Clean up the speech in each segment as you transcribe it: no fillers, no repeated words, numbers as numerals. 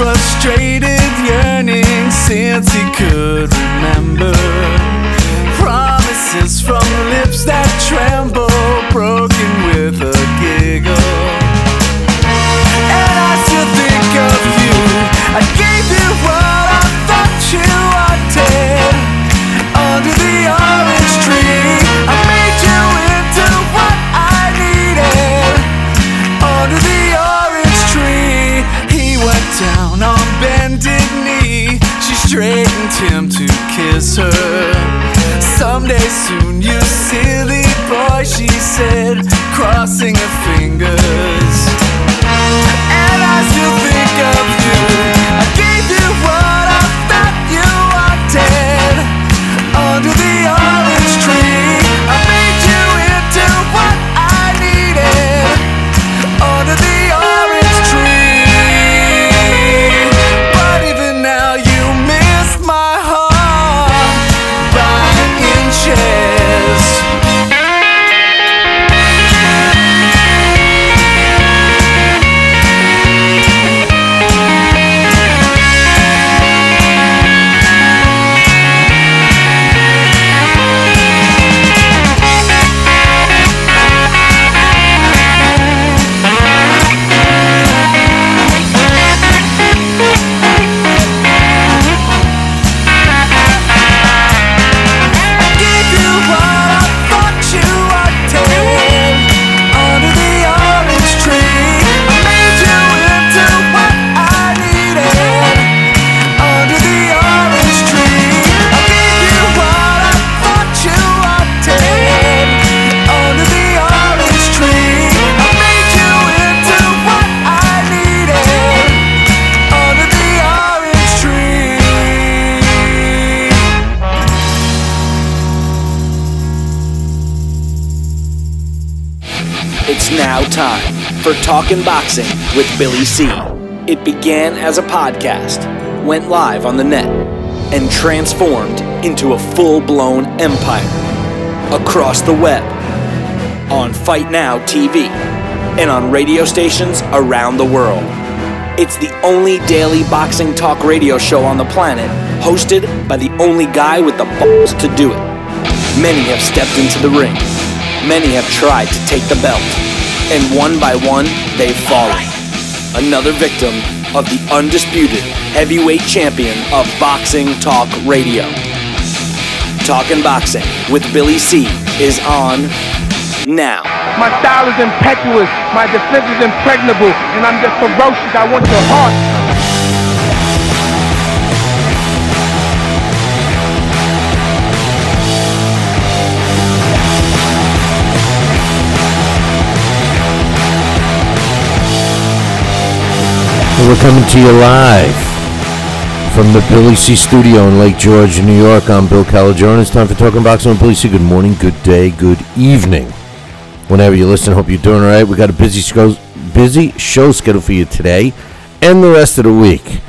frustrated yearning since he could remember. Promises from lips that tremble, broken with a giggle. And I still think of you. I gave you what I thought you wanted. Under the orange tree, I made you into what I needed. Under the orange tree, he went down on bended knee. She straightened him to kiss her. Someday soon, you silly boy, she said, crossing her fingers. And I still think of you. I gave you what I thought you wanted. Under the orange tree, I made you into what I needed. Under the orange tree. But even now you missed my heart by inches. It's now time for Talkin' Boxing with Billy C. It began as a podcast, went live on the net, and transformed into a full-blown empire. Across the web, on Fight Now TV, and on radio stations around the world. It's the only daily boxing talk radio show on the planet, hosted by the only guy with the balls to do it. Many have stepped into the ring. Many have tried to take the belt, and one by one, they've fallen. Another victim of the undisputed heavyweight champion of boxing talk radio. Talkin' Boxing with Billy C is on now. My style is impetuous, my defense is impregnable, and I'm just ferocious. I want your heart. We're coming to you live from the Billy C studio in Lake George, New York. I'm Bill Calagione. It's time for Talking Boxing with Billy C. Good morning, good day, good evening. Whenever you listen, hope you're doing all right. We got a busy show scheduled for you today and the rest of the week.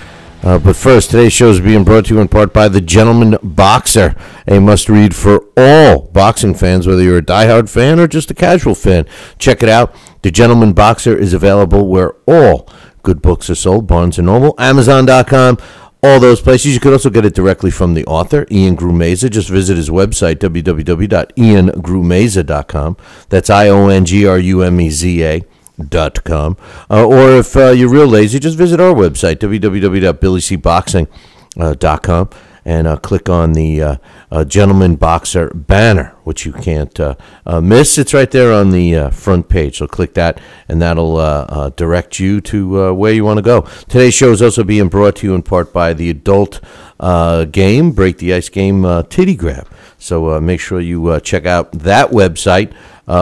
But first, today's show is being brought to you in part by The Gentleman Boxer, a must-read for all boxing fans, whether you're a diehard fan or just a casual fan. Check it out. The Gentleman Boxer is available where all good books are sold, Barnes & Noble, Amazon.com, all those places. You could also get it directly from the author, Ian Grumeza. Just visit his website, www.iangrumeza.com. That's IONGRUMEZA.com. Or if you're real lazy, just visit our website, www.BillyCBoxing.com, and click on the Gentleman Boxer banner, which you can't miss. It's right there on the front page, so click that, and that'll direct you to where you want to go. Today's show is also being brought to you in part by the adult game, Break the Ice game, Titty Grab. So make sure you check out that website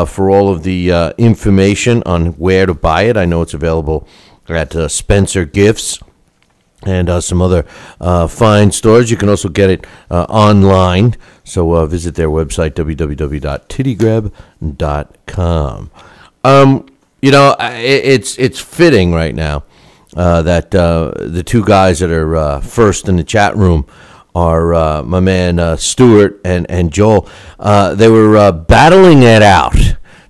for all of the information on where to buy it. I know it's available at Spencer Gifts and some other fine stores. You can also get it online. So visit their website, www.tittygrab.com. It's fitting right now that the two guys that are first in the chat room are my man Stuart and Joel. They were battling it out,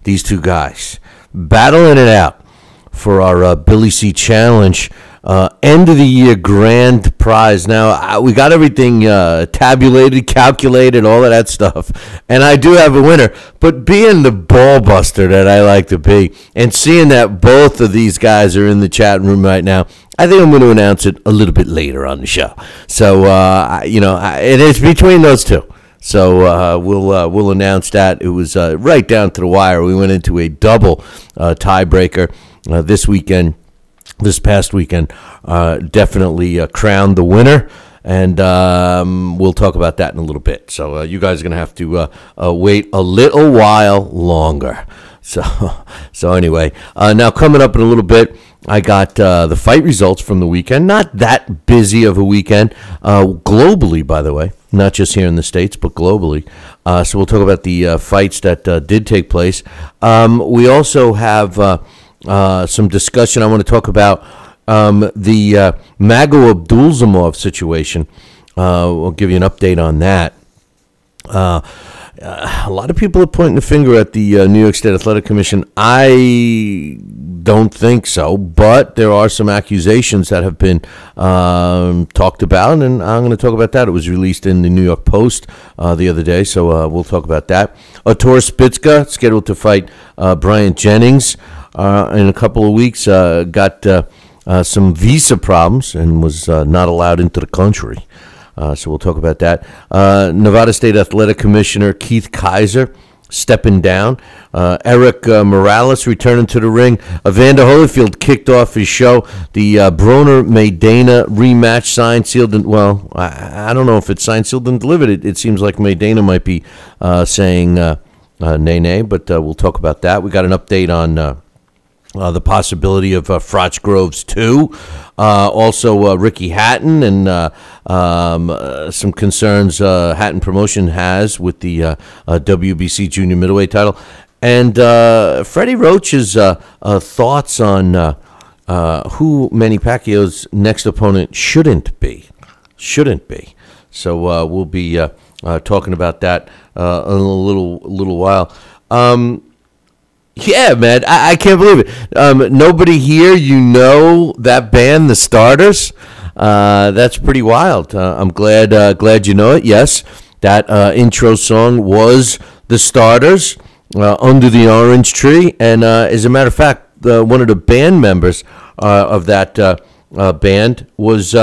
these two guys, battling it out for our Billy C Challenge end of the year grand prize. Now, we got everything tabulated, calculated, all of that stuff. And I do have a winner. But being the ball buster that I like to be, and seeing that both of these guys are in the chat room right now, I think I'm going to announce it a little bit later on the show. So, it is between those two. So we'll announce that. It was right down to the wire. We went into a double tiebreaker this past weekend. Definitely crowned the winner, and we'll talk about that in a little bit. So you guys are going to have to wait a little while longer. So anyway, now coming up in a little bit, I got the fight results from the weekend. Not that busy of a weekend, globally, by the way. Not just here in the States, but globally. So we'll talk about the fights that did take place. We also have some discussion. I want to talk about the Mago Abdusalamov situation. We'll give you an update on that. A lot of people are pointing the finger at the New York State Athletic Commission. I don't think so, but there are some accusations that have been talked about, and I'm going to talk about that. It was released in the New York Post the other day, so we'll talk about that. Artur Spitska, scheduled to fight Bryant Jennings in a couple of weeks, got some visa problems and was not allowed into the country. So we'll talk about that. Nevada State Athletic Commissioner Keith Kaiser stepping down. Eric Morales returning to the ring. Evander Holyfield kicked off his show. The Broner-Maidana rematch signed, sealed, and, well, I don't know if it's signed, sealed, and delivered. It seems like Maidana might be saying nay, but we'll talk about that. We got an update on the possibility of Frotch Groves 2. Also, Ricky Hatton and some concerns Hatton Promotion has with the WBC Junior Middleweight title. And Freddie Roach's thoughts on who Manny Pacquiao's next opponent shouldn't be. So we'll be talking about that in a little while. Yeah, man, I can't believe it. Nobody here, that band, The Starters. That's pretty wild. I'm glad you know it. Yes, that intro song was The Starters, Under the Orange Tree. And as a matter of fact, one of the band members of that band was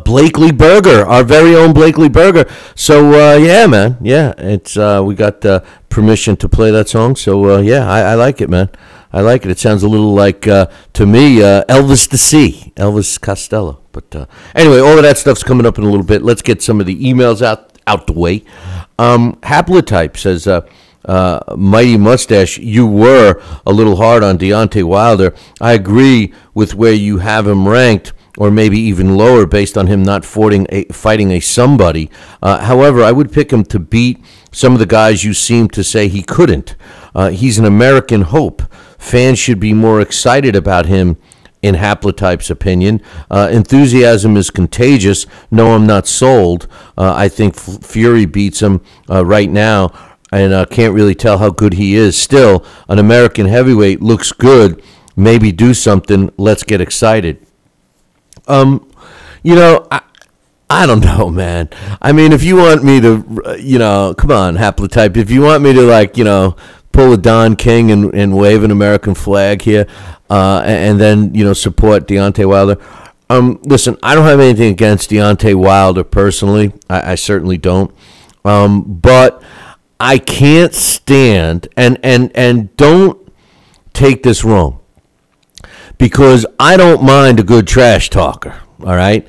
Blakely Berger, our very own Blakely Berger. So yeah, man, yeah, it's we got permission to play that song. So yeah, I like it, man. I like it. It sounds a little like to me Elvis the Sea, Elvis Costello. But anyway, all of that stuff's coming up in a little bit. Let's get some of the emails out the way. Haplotype says, Mighty Mustache, you were a little hard on Deontay Wilder. I agree with where you have him ranked, or maybe even lower based on him not fighting a somebody. However, I would pick him to beat some of the guys you seem to say he couldn't. He's an American hope. Fans should be more excited about him, in Haplotype's opinion. Enthusiasm is contagious. No, I'm not sold. I think Fury beats him right now, and can't really tell how good he is. Still, an American heavyweight looks good. Maybe do something. Let's get excited. I don't know, man. I mean, if you want me to, come on, Haplotype. If you want me to, pull a Don King and wave an American flag here, and then, support Deontay Wilder. Listen, I don't have anything against Deontay Wilder personally. I certainly don't. But I can't stand, and don't take this wrong, because I don't mind a good trash talker, all right?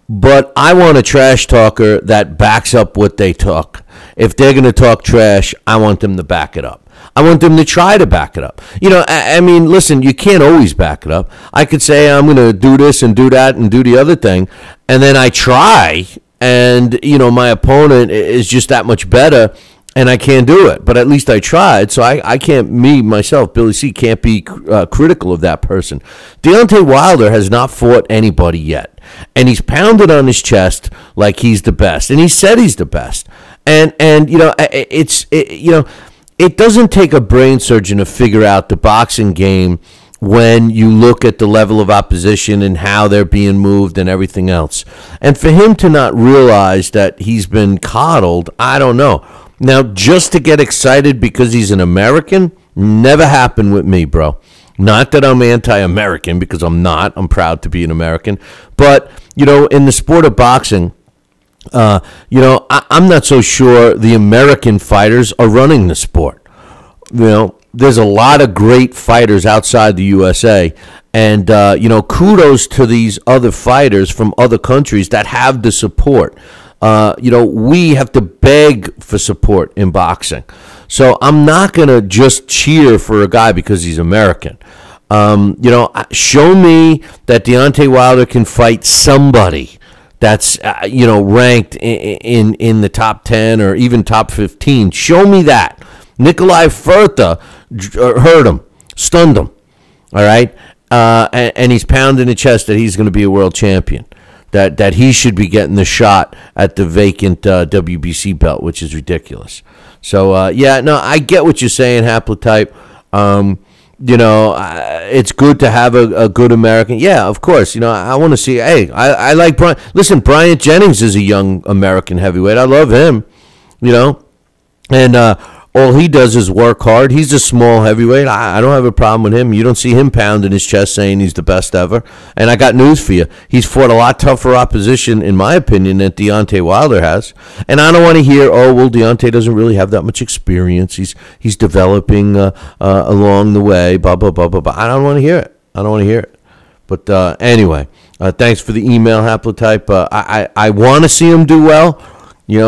But I want a trash talker that backs up what they talk. If they're going to talk trash, I want them to back it up. I want them to try to back it up. I mean, listen, you can't always back it up. I could say I'm going to do this and do that and do the other thing, and then I try, and, my opponent is just that much better, and I can't do it, but at least I tried, so I can't, myself, Billy C, can't be critical of that person. Deontay Wilder has not fought anybody yet, and he's pounded on his chest like he's the best, and he said he's the best. And it doesn't take a brain surgeon to figure out the boxing game when you look at the level of opposition and how they're being moved and everything else. And for him to not realize that he's been coddled, I don't know. Now, just to get excited because he's an American, never happened with me, bro. Not that I'm anti-American, because I'm not. I'm proud to be an American. But, in the sport of boxing, I'm not so sure the American fighters are running the sport. There's a lot of great fighters outside the USA. And, kudos to these other fighters from other countries that have the support. We have to beg for support in boxing. So I'm not going to just cheer for a guy because he's American. Show me that Deontay Wilder can fight somebody that's, ranked in the top 10 or even top 15. Show me that. Nikolai Furta hurt him, stunned him, all right? And he's pounding the chest that he's going to be a world champion. That he should be getting the shot at the vacant WBC belt, which is ridiculous. So, I get what you're saying, Haplotype. It's good to have a good American. Yeah, of course. I want to see, I like Brian. Listen, Bryant Jennings is a young American heavyweight. I love him, and all he does is work hard. He's a small heavyweight. I don't have a problem with him. You don't see him pounding his chest saying he's the best ever. And I got news for you. He's fought a lot tougher opposition, in my opinion, than Deontay Wilder has. And I don't want to hear, Deontay doesn't really have that much experience. He's developing along the way, blah, blah, blah, blah, blah. I don't want to hear it. But anyway, thanks for the email, Haplotype. I want to see him do well.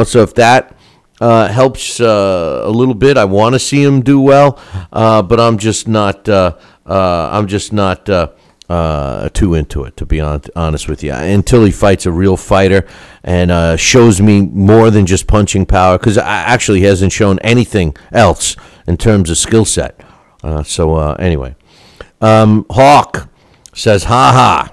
So if that helps a little bit. I want to see him do well, but I'm just not. I'm just not too into it, to be honest with you. Until he fights a real fighter and shows me more than just punching power, because actually he hasn't shown anything else in terms of skill set. Anyway, Hawk says, "Ha ha.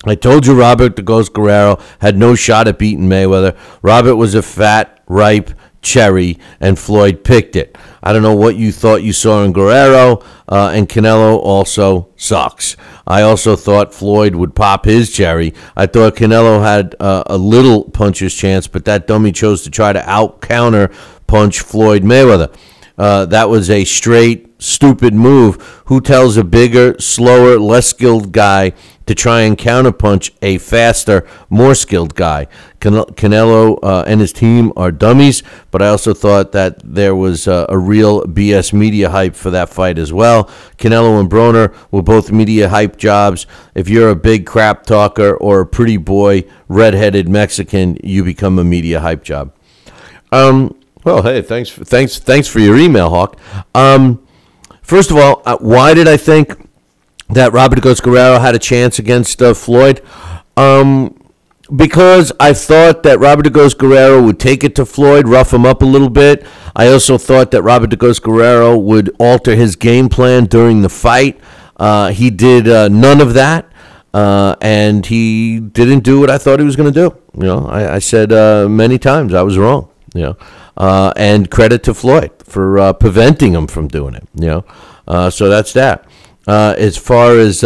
I told you Robert the Ghost Guerrero had no shot at beating Mayweather. Robert was a fat, ripe cherry, and Floyd picked it. I don't know what you thought you saw in Guerrero, and Canelo also sucks. I also thought Floyd would pop his cherry. I thought Canelo had a little puncher's chance, but that dummy chose to try to out-counter punch Floyd Mayweather. That was a straight, stupid move. Who tells a bigger, slower, less skilled guy to try and counterpunch a faster, more skilled guy? Canelo and his team are dummies, but I also thought that there was a real BS media hype for that fight as well. Canelo and Broner were both media hype jobs. If you're a big crap talker or a pretty boy, redheaded Mexican, you become a media hype job." Well, hey, thanks for your email, Hawk. First of all, why did I think that Robert Ghost Guerrero had a chance against Floyd? Because I thought that Robert Ghost Guerrero would take it to Floyd, rough him up a little bit. I also thought that Robert Ghost Guerrero would alter his game plan during the fight. He did none of that, and he didn't do what I thought he was going to do. I said many times I was wrong. And credit to Floyd for preventing him from doing it. So that's that. As far as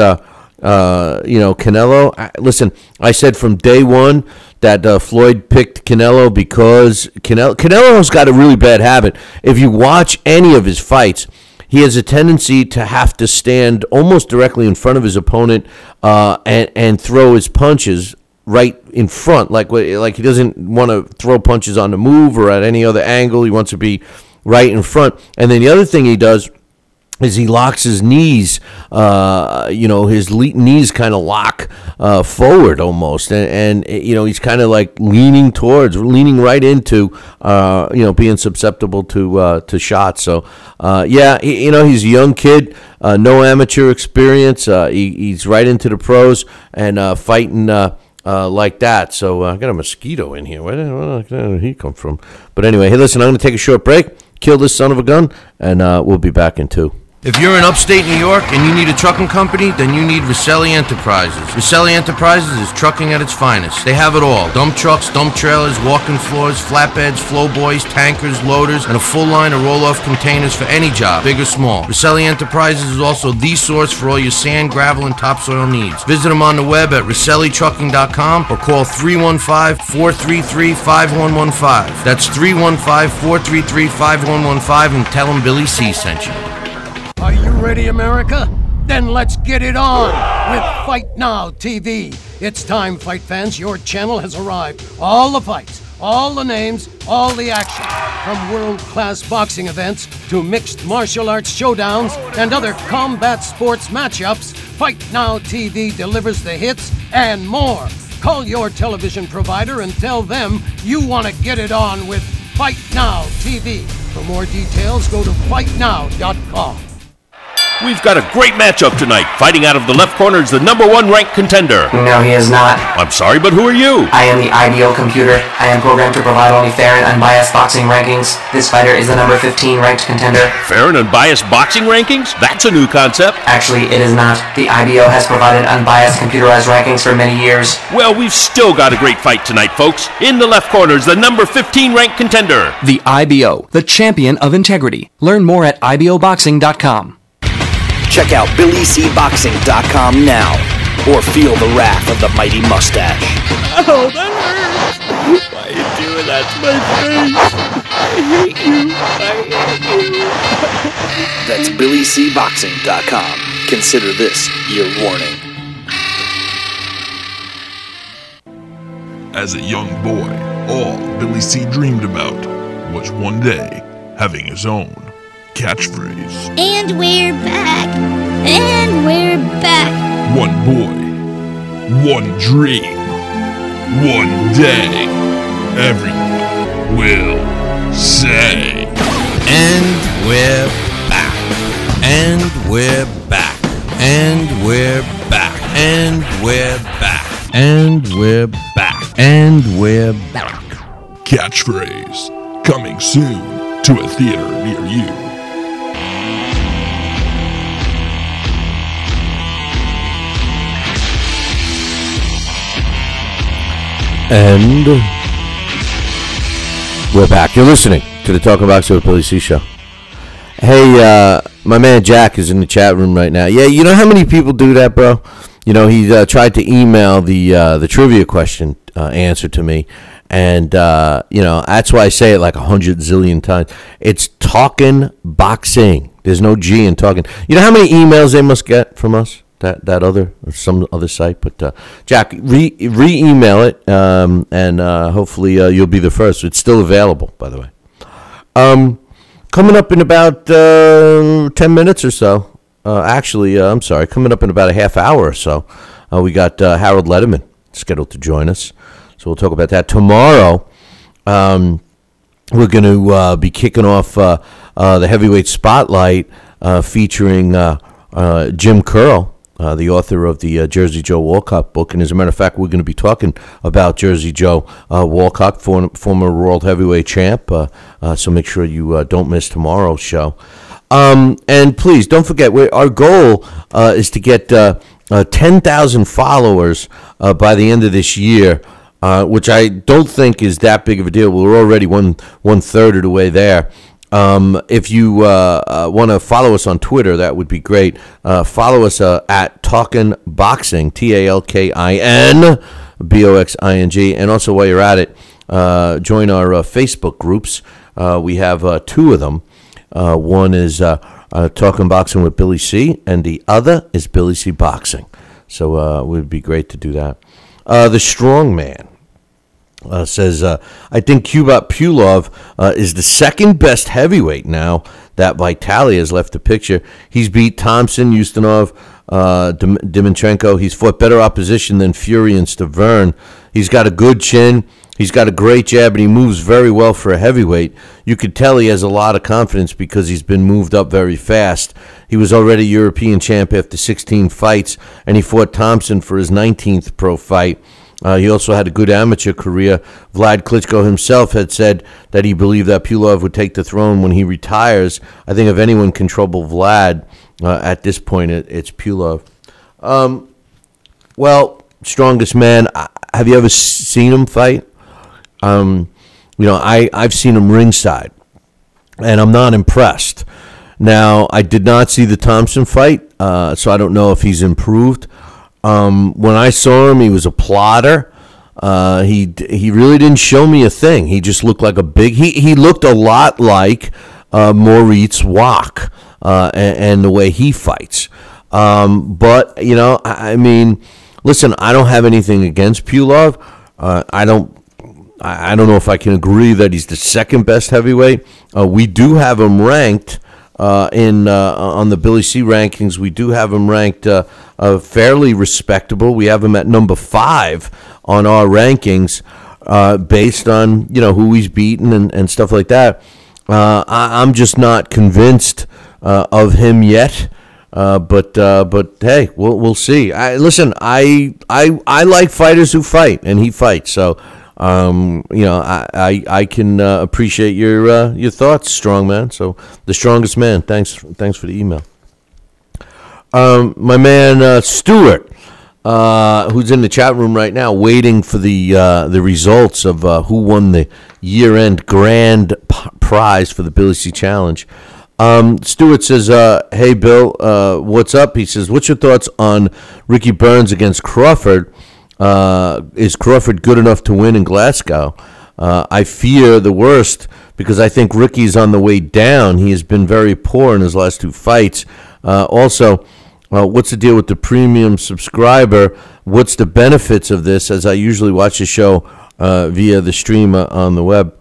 Canelo, listen, I said from day one that Floyd picked Canelo because Canelo's got a really bad habit. If you watch any of his fights, he has a tendency to have to stand almost directly in front of his opponent and throw his punches right in front, like he doesn't want to throw punches on the move or at any other angle. He wants to be right in front. And then the other thing he does is he locks his knees. His knees kind of lock forward almost, and he's kind of like leaning right into being susceptible to shots. So he's a young kid, no amateur experience. He's right into the pros and fighting like that. So I got a mosquito in here. Where did he come from? But anyway, hey, listen, I'm going to take a short break, kill this son of a gun, and we'll be back in 2. If you're in upstate New York and you need a trucking company, then you need Roselli Enterprises. Roselli Enterprises is trucking at its finest. They have it all. Dump trucks, dump trailers, walk-in floors, flatbeds, flow boys, tankers, loaders, and a full line of roll-off containers for any job, big or small. Roselli Enterprises is also the source for all your sand, gravel, and topsoil needs. Visit them on the web at RoselliTrucking.com or call 315-433-5115. That's 315-433-5115 and tell them Billy C sent you. Are you ready, America? Then let's get it on with Fight Now TV. It's time, fight fans. Your channel has arrived. All the fights, all the names, all the action. From world-class boxing events to mixed martial arts showdowns and other combat sports matchups, Fight Now TV delivers the hits and more. Call your television provider and tell them you want to get it on with Fight Now TV. For more details, go to fightnow.com. We've got a great matchup tonight. Fighting out of the left corner is the #1 ranked contender. No, he is not. I'm sorry, but who are you? I am the IBO computer. I am programmed to provide only fair and unbiased boxing rankings. This fighter is the number 15 ranked contender. Fair and unbiased boxing rankings? That's a new concept. Actually, it is not. The IBO has provided unbiased computerized rankings for many years. Well, we've still got a great fight tonight, folks. In the left corner is the number 15 ranked contender. The IBO, the champion of integrity. Learn more at IBOBoxing.com. Check out BillyCBoxing.com now, or feel the wrath of the mighty mustache. Oh, that hurts. Why are you doing that to my face? I hate you. That's BillyCBoxing.com. Consider this your warning. As a young boy, all Billy C dreamed about was one day having his own catchphrase. And we're back. And we're back. One boy, one dream, one day, everyone will say. And we're back. And we're back. And we're back. And we're back. And we're back. And we're back. Catchphrase coming soon to a theater near you. And we're back. You're listening to the Talking Boxing with Billy C show. Hey, my man Jack is in the chat room right now. Yeah, you know how many people do that, bro? You know, he tried to email the trivia question answer to me, and you know, that's why I say it like 100 zillion times. It's Talking Boxing. There's no G in talking. You know how many emails they must get from us? That other or some other site, but Jack, re-email it, and hopefully you'll be the first. It's still available, by the way. Coming up in about 10 minutes or so. Actually, I'm sorry, coming up in about a half hour or so. We got Harold Letterman scheduled to join us, so we'll talk about that tomorrow. We're going to be kicking off the heavyweight spotlight featuring Jim Curl. The author of the Jersey Joe Walcott book. And as a matter of fact, we're going to be talking about Jersey Joe Walcott, former world heavyweight champ. So make sure you don't miss tomorrow's show. And please, don't forget, our goal is to get 10,000 followers by the end of this year, which I don't think is that big of a deal. We're already one third of the way there. If you want to follow us on Twitter, that would be great. Follow us at Talkin' Boxing, TALKINBOXING. And also, while you're at it, join our Facebook groups. We have two of them. One is Talkin' Boxing with Billy C, and the other is Billy C Boxing. So it would be great to do that. The Strong Man says, I think Kubrat Pulev is the second best heavyweight now that Vitaly has left the picture. He's beat Thompson, Ustinov, Dimitrenko. He's fought better opposition than Fury and Stavern. He's got a good chin. He's got a great jab, and he moves very well for a heavyweight. You could tell he has a lot of confidence because he's been moved up very fast. He was already European champ after 16 fights, and he fought Thompson for his 19th pro fight. He also had a good amateur career. Vlad Klitschko himself had said that he believed that Pulov would take the throne when he retires. I think if anyone can trouble Vlad at this point, it's Pulov. Well, strongest man. Have you ever seen him fight? I've seen him ringside, and I'm not impressed. Now, I did not see the Thompson fight, so I don't know if he's improved. When I saw him, he was a plotter. He really didn't show me a thing. He just looked like a big. He looked a lot like Moritz Wach and the way he fights. But I mean, listen, I don't have anything against Pulov. I don't know if I can agree that he's the second best heavyweight. We do have him ranked on the Billy C rankings. We do have him ranked fairly respectable. We have him at number 5 on our rankings based on who he's beaten and stuff like that. I'm just not convinced of him yet. But hey, we'll see. I like fighters who fight, and he fights. So I can appreciate your thoughts, strong man. So the strongest man. Thanks for the email. My man Stuart, who's in the chat room right now, waiting for the results of who won the year-end grand prize for the Billy C Challenge. Stuart says, hey, Bill, what's up? He says, what's your thoughts on Ricky Burns against Crawford? Is Crawford good enough to win in Glasgow? I fear the worst because I think Ricky's on the way down. He has been very poor in his last 2 fights. Also, what's the deal with the premium subscriber? What's the benefits of this, as I usually watch the show via the stream on the web?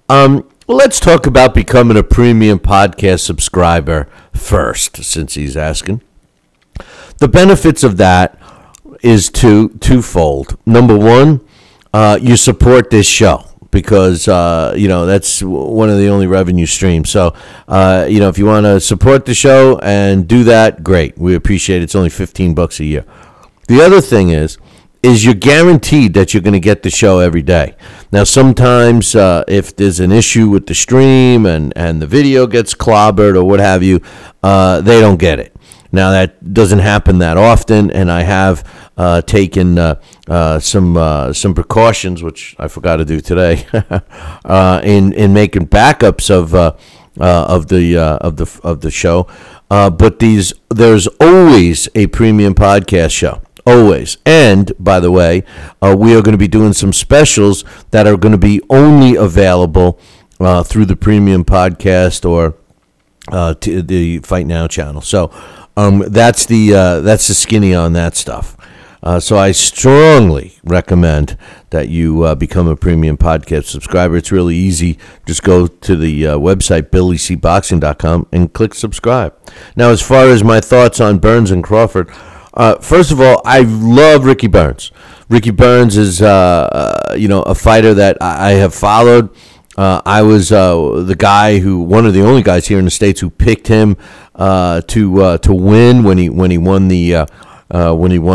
Well, let's talk about becoming a premium podcast subscriber first, since he's asking. The benefits of that is twofold. Number one, you support this show because that's one of the only revenue streams. So if you want to support the show and do that, great. We appreciate it. It's only $15 a year. The other thing is you're guaranteed that you're going to get the show every day. Now, sometimes if there's an issue with the stream and the video gets clobbered or what have you, they don't get it. Now, that doesn't happen that often, and I have taken some precautions, which I forgot to do today, in making backups of the show. But there's always a premium podcast show. Always. And, by the way, we are going to be doing some specials that are going to be only available through the premium podcast or to the Fight Now channel. So that's the skinny on that stuff. So I strongly recommend that you become a premium podcast subscriber. It's really easy. Just go to the website, BillyCBoxing.com, and click subscribe. Now, as far as my thoughts on Burns and Crawford, first of all, I love Ricky Burns. Ricky Burns is, a fighter that I have followed. I was one of the only guys here in the States who picked him to win when he won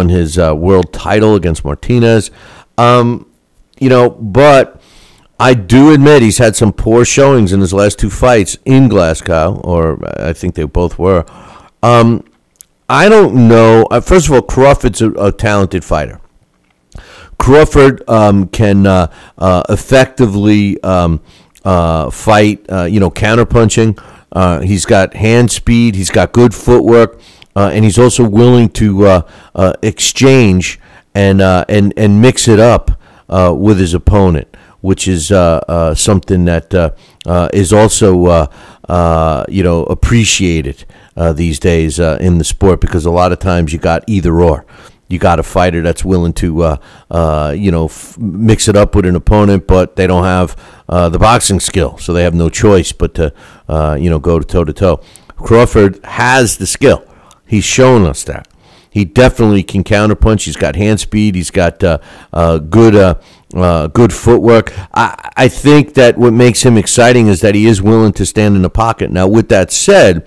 his world title against Martinez. But I do admit he's had some poor showings in his last 2 fights in Glasgow, or I think they both were. I don't know. First of all, Crawford's a talented fighter. Crawford can effectively fight, counterpunching. He's got hand speed. He's got good footwork, and he's also willing to exchange and mix it up with his opponent, which is something that is also appreciated these days in the sport, because a lot of times you got either or. You got a fighter that's willing to mix it up with an opponent, but they don't have the boxing skill, so they have no choice but to go toe to toe. Crawford has the skill. He's shown us that. He definitely can counterpunch. He's got hand speed. He's got good footwork. I think that what makes him exciting is that he is willing to stand in the pocket. Now, with that said,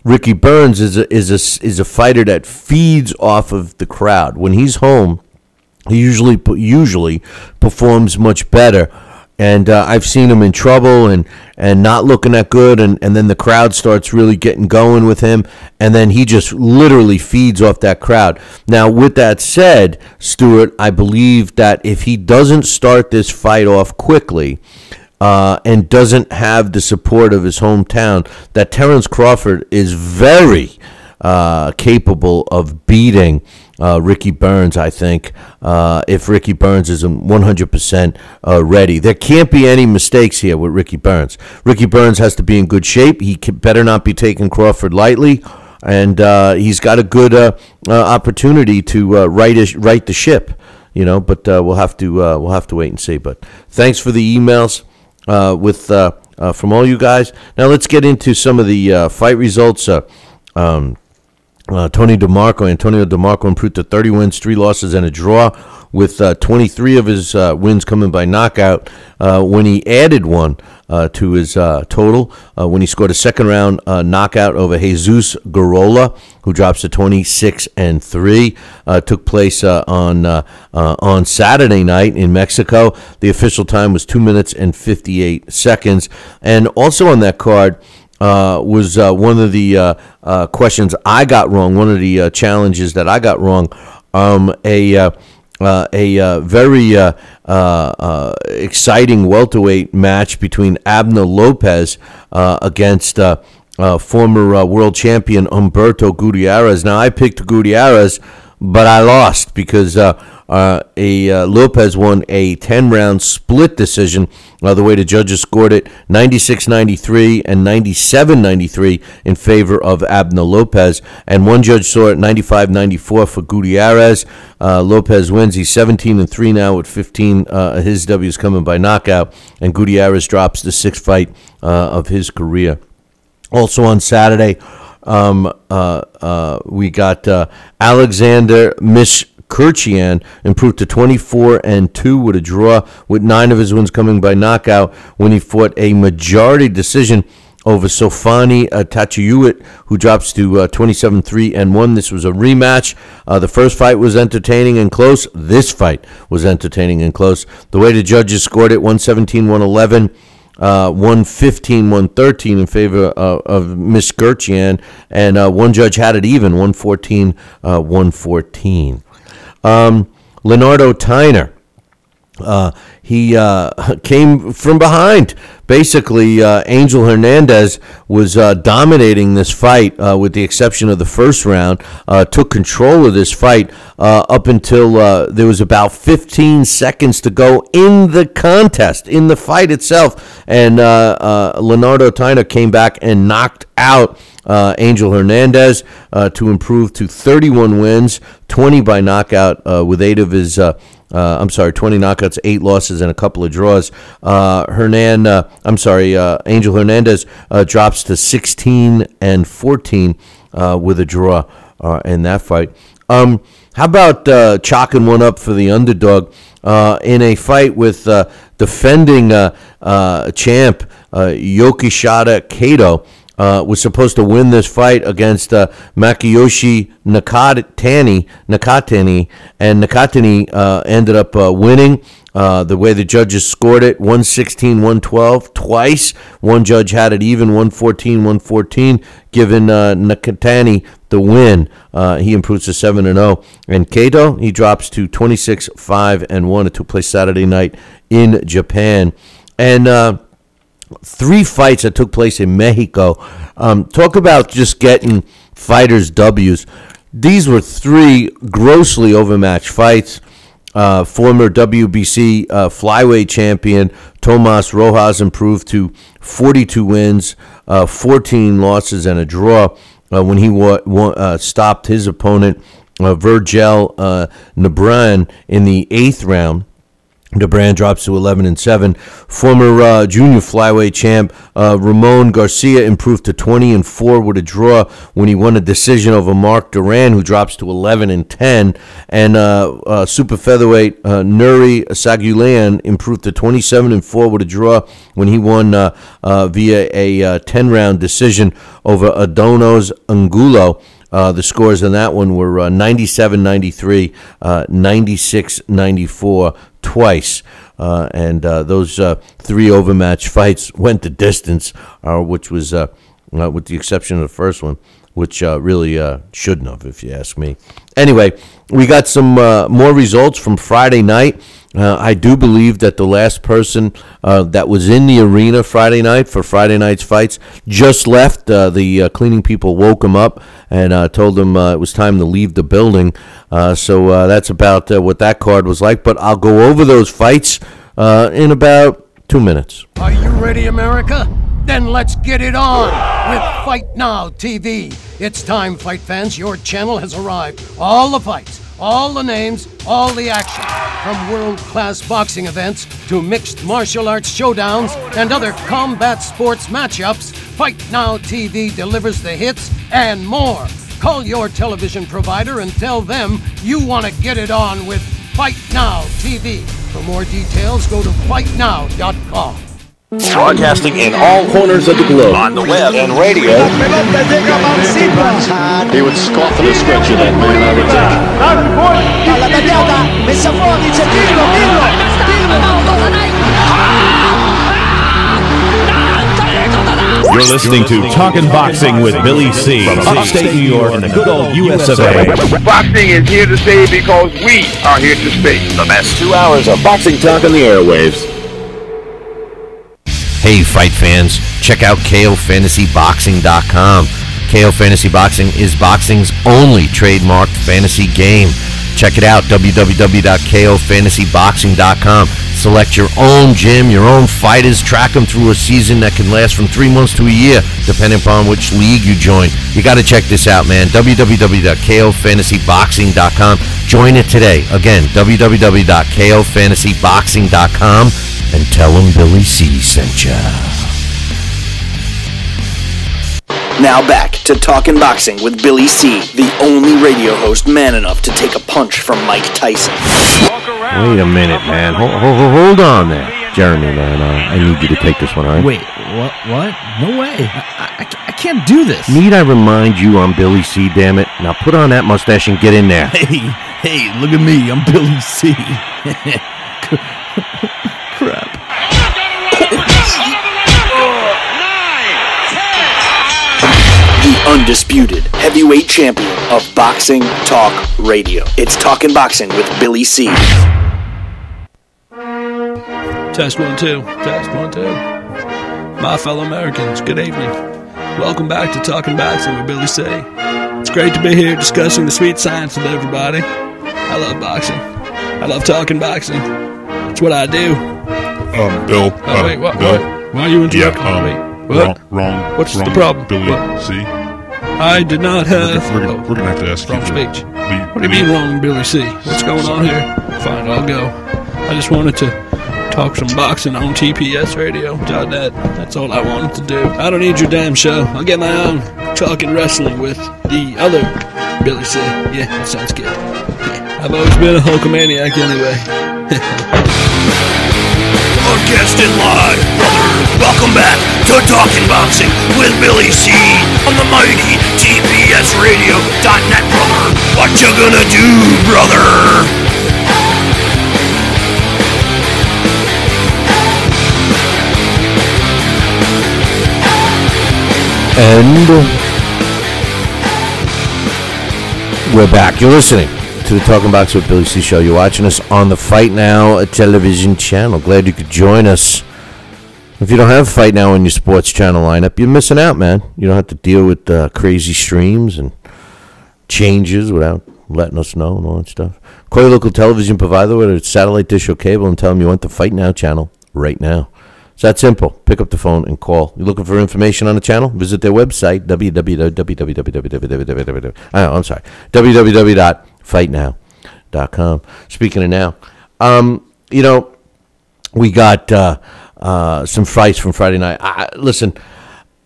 Ricky Burns is a fighter that feeds off of the crowd. When he's home, he usually performs much better. And I've seen him in trouble and not looking that good, and then the crowd starts really getting going with him, and then he just literally feeds off that crowd. Now, with that said, Stuart, I believe that if he doesn't start this fight off quickly and doesn't have the support of his hometown, that Terence Crawford is very capable of beating Ricky Burns, I think, if Ricky Burns is 100% ready. There can't be any mistakes here with Ricky Burns. Ricky Burns has to be in good shape. He better not be taking Crawford lightly, and he's got a good opportunity to right the ship, But we'll have to wait and see. But thanks for the emails from all you guys. Now let's get into some of the fight results. Antonio DeMarco improved to 30 wins, 3 losses, and a draw, with 23 of his wins coming by knockout when he added one to his total when he scored a second-round knockout over Jesus Garola, who drops to 26-3. Took place on Saturday night in Mexico. The official time was 2 minutes and 58 seconds. And also on that card was one of the questions I got wrong, one of the challenges that I got wrong. A very exciting welterweight match between Abner Lopez against former world champion Humberto Gutierrez. Now, I picked Gutierrez, but I lost because Lopez won a 10-round split decision. The way the judges scored it, 96-93 and 97-93 in favor of Abner Lopez. And one judge saw it 95-94 for Gutierrez. Lopez wins. He's 17-3 now with 15 his W's coming by knockout. And Gutierrez drops the 6th fight of his career. Also on Saturday, we got Alexander Mishkirchian improved to 24-2 with a draw, with 9 of his wins coming by knockout when he fought a majority decision over Sofani Tachiuit, who drops to 27-3-1. This was a rematch. The first fight was entertaining and close. This fight was entertaining and close. The way the judges scored it, 117-111. 115-113 in favor of Mishkirchian, and one judge had it even, 114-114. Leonardo Tyner, he came from behind. Basically, Angel Hernandez was dominating this fight with the exception of the first round, took control of this fight up until there was about 15 seconds to go in the contest, in the fight itself, and Leonardo Tyner came back and knocked out Angel Hernandez to improve to 31 wins, 20 by knockout with 8 of his 20 knockouts, 8 losses, and a couple of draws. Angel Hernandez drops to 16-14 with a draw in that fight. How about chalking one up for the underdog in a fight with defending champ Yokishita Kato? Was supposed to win this fight against Makiyoshi Nakatani, and Nakatani ended up winning. The way the judges scored it, 116-112 twice. One judge had it even, 114-114, giving Nakatani the win. He improves to 7-0. And Kato, he drops to 26-5-1. It took place Saturday night in Japan. And 3 fights that took place in Mexico. Talk about just getting fighters W's. These were 3 grossly overmatched fights. Former WBC flyweight champion Tomas Rojas improved to 42 wins, 14 losses, and a draw when he stopped his opponent Virgil Nebran in the 8th round. Nebran drops to 11-7. Former junior flyweight champ Ramon Garcia improved to 20-4 with a draw when he won a decision over Mark Duran, who drops to 11-10. And super featherweight Nuri Sagulian improved to 27-4 with a draw when he won via a 10-round decision over Adonis Angulo. The scores in that one were 97-93, 96-94 twice. And those three overmatch fights went the distance, which was, with the exception of the first one, which really shouldn't have, if you ask me. Anyway, we got some more results from Friday night. I do believe that the last person that was in the arena Friday night for Friday night's fights just left. The cleaning people woke him up and told him it was time to leave the building. So that's about what that card was like. But I'll go over those fights in about 2 minutes. Are you ready, America? Then let's get it on with Fight Now TV. It's time, fight fans. Your channel has arrived. All the fights, all the names, all the action. From world-class boxing events to mixed martial arts showdowns and other combat sports matchups, Fight Now TV delivers the hits and more. Call your television provider and tell them you want to get it on with Fight Now TV. For more details, go to fightnow.com. Broadcasting in all corners of the globe, on the web and radio. He would scoff at a stretch of that man, I would think. You're listening to Talkin' Boxing with Billy C. From upstate New York in the good old US of A. Boxing is here to stay because we are here to stay. The best 2 hours of boxing talk on the airwaves. Hey, fight fans, check out KOFantasyBoxing.com. KO Fantasy Boxing is boxing's only trademarked fantasy game. Check it out, www.KOFantasyBoxing.com. Select your own gym, your own fighters, track them through a season that can last from 3 months to a year, depending upon which league you join. You got to check this out, man. www.KOFantasyBoxing.com. Join it today. Again, www.KOFantasyBoxing.com. And tell them Billy C sent ya. Now back to Talkin' Boxing with Billy C, the only radio host man enough to take a punch from Mike Tyson. Wait a minute, man. Hold on there. Jeremy, man, I need you to take this one, all right? Wait, what? No way. I can't do this. Need I remind you I'm Billy C, damn it? Now put on that mustache and get in there. Hey, look at me. I'm Billy C. Crap. The undisputed heavyweight champion of Boxing Talk Radio. It's Talkin' Boxing with Billy C. Test 1 2. Test 1 2. My fellow Americans, good evening. Welcome back to Talkin' Boxing with Billy C. It's great to be here discussing the sweet science with everybody. I love boxing. I love talking boxing. It's what I do. Bill. Wait, what? Bill. Why are you interrupting? Wait, what? Wrong. What's the problem? Billy, what? C. I did not have... We're going to have to ask wrong you. Speech. What do you mean wrong, Billy C? What's going on here? Fine, I'll go. I just wanted to talk some boxing on TPSradio.net. That's all I wanted to do. I don't need your damn show. I'll get my own talking wrestling with the other Billy C. Yeah, that sounds good. Yeah. I've always been a Hulkamaniac anyway. Broadcasting live, brother. Welcome back to Talking Boxing with Billy C on the mighty TPSradio.net, brother. What you gonna do, brother? And we're back. You're listening to the Talking Boxing with Billy C show. You're watching us on the Fight Now television channel. Glad you could join us. If you don't have Fight Now on your sports channel lineup, you're missing out, man. You don't have to deal with crazy streams and changes without letting us know and all that stuff. Call your local television provider, whether it's satellite dish or cable, and tell them you want the Fight Now channel right now. It's that simple. Pick up the phone and call. You're looking for information on the channel? Visit their website, www.fightnow.com. Speaking of now, we got some fights from Friday night. Listen,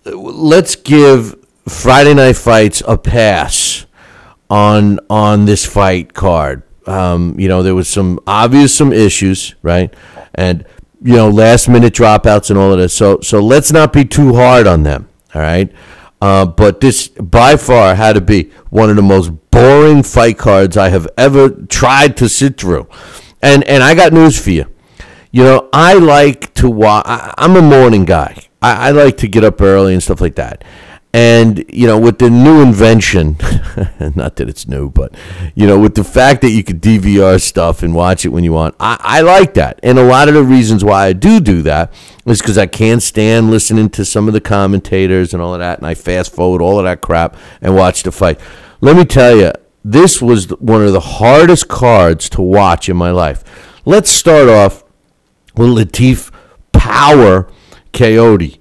let's give Friday night fights a pass on this fight card. There was some issues, right? And last minute dropouts and all of this. So let's not be too hard on them. All right. But this, by far, had to be one of the most boring fight cards I have ever tried to sit through. And I got news for you. You know, I like to watch. I'm a morning guy. I like to get up early and stuff like that. And, you know, with the new invention, not that it's new, but, you know, with the fact that you could DVR stuff and watch it when you want, I like that. And a lot of the reasons why I do that is because I can't stand listening to some of the commentators and all of that, and I fast forward all of that crap and watch the fight. Let me tell you, this was one of the hardest cards to watch in my life. Let's start off with Latif Power Coyote.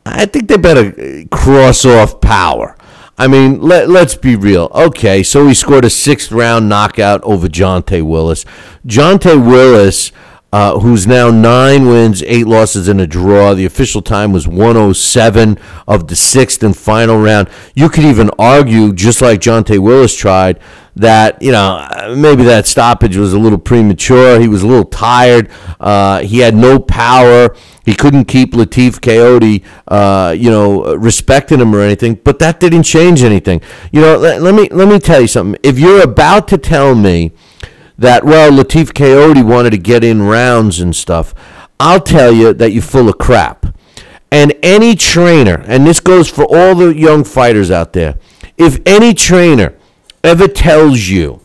I think they better cross off Power. I mean, let's be real. Okay, so he scored a 6th-round knockout over Jonte Willis. Jonte Willis, who's now 9 wins, 8 losses, and a draw. The official time was 107 of the 6th and final round. You could even argue, just like Jonte Willis tried, that, you know, maybe that stoppage was a little premature. He was a little tired. He had no power. He couldn't keep Latif Coyote, respecting him or anything. But that didn't change anything. You know, let me tell you something. If you're about to tell me that, well, Latif Coyote wanted to get in rounds and stuff, I'll tell you that you're full of crap. And any trainer, and this goes for all the young fighters out there, if any trainer ever tells you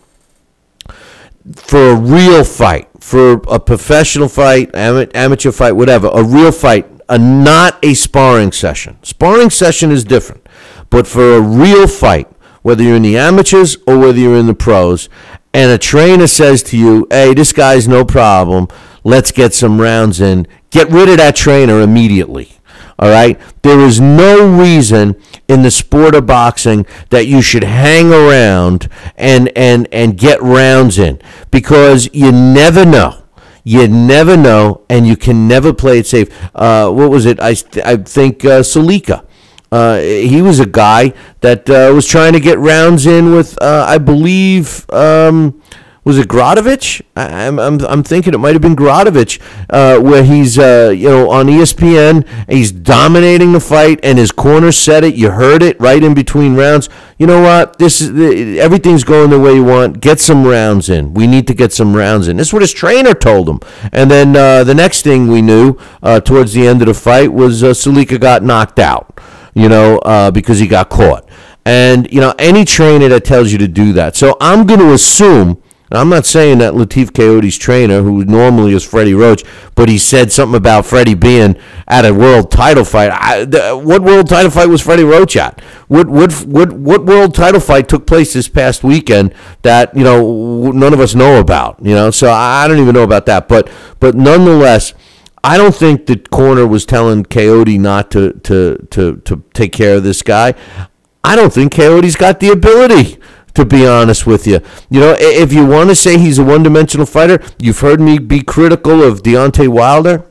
for a real fight, for a professional fight, amateur fight, whatever, a real fight, not a sparring session. Sparring session is different. But for a real fight, whether you're in the amateurs or whether you're in the pros, and a trainer says to you, hey, this guy's no problem, let's get some rounds in, get rid of that trainer immediately. All right? There is no reason in the sport of boxing that you should hang around and get rounds in, because you never know. You never know, and you can never play it safe. What was it? I think Salika. He was a guy that was trying to get rounds in with, I believe, was it Gradovich? I'm thinking it might have been Gradovich, where he's on ESPN. He's dominating the fight, and his corner said it. You heard it right in between rounds. You know what? Everything's going the way you want. Get some rounds in. We need to get some rounds in. This is what his trainer told him. And then the next thing we knew towards the end of the fight was Salika got knocked out. Because he got caught. And, any trainer that tells you to do that. So I'm going to assume, I'm not saying that Latif Coyote's trainer, who normally is Freddie Roach, but he said something about Freddie being at a world title fight. What world title fight was Freddie Roach at? What world title fight took place this past weekend that, none of us know about? So I don't even know about that. But nonetheless, I don't think the corner was telling Coyote not to take care of this guy. I don't think Coyote's got the ability, to be honest with you. If you want to say he's a one-dimensional fighter, you've heard me be critical of Deontay Wilder.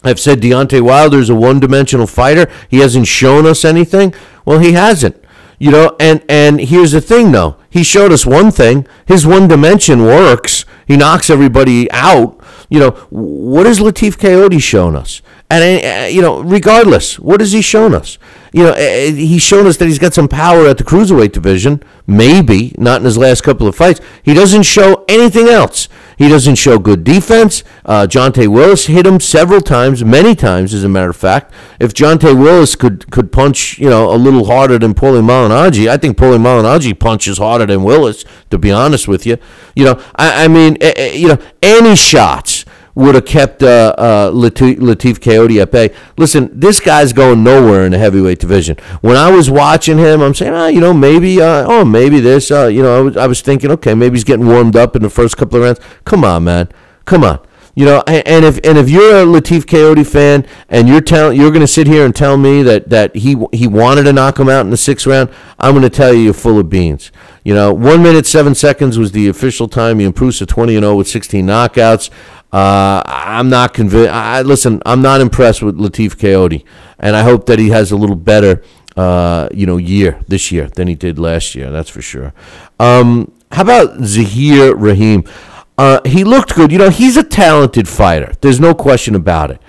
I've said Deontay Wilder is a one-dimensional fighter. He hasn't shown us anything. Well, he hasn't. And here's the thing, though. He showed us one thing. His one dimension works. He knocks everybody out. What has Latif Coyote shown us? And, regardless, what has he shown us? He's shown us that he's got some power at the cruiserweight division. Maybe, not in his last couple of fights. He doesn't show anything else. He doesn't show good defense. Jonte Willis hit him several times, many times, as a matter of fact. If Jonte Willis could punch, a little harder than Paulie Malignaggi, I think Paulie Malignaggi punches harder than Willis, to be honest with you. Any shots would have kept Latif Coyote at bay. Listen, this guy's going nowhere in the heavyweight division. When I was watching him, I'm saying, maybe this. I was thinking, okay, maybe he's getting warmed up in the first couple of rounds. Come on, man. Come on. And if you're a Latif Coyote fan and you're going to sit here and tell me that he wanted to knock him out in the 6th round, I'm going to tell you you're full of beans. 1 minute 7 seconds was the official time. He improves to 20-0 with 16 knockouts. I'm not convinced. Listen, I'm not impressed with Latif Coyote, and I hope that he has a little better, year this year than he did last year. That's for sure. How about Zahir Rahim? He looked good. He's a talented fighter. There's no question about it.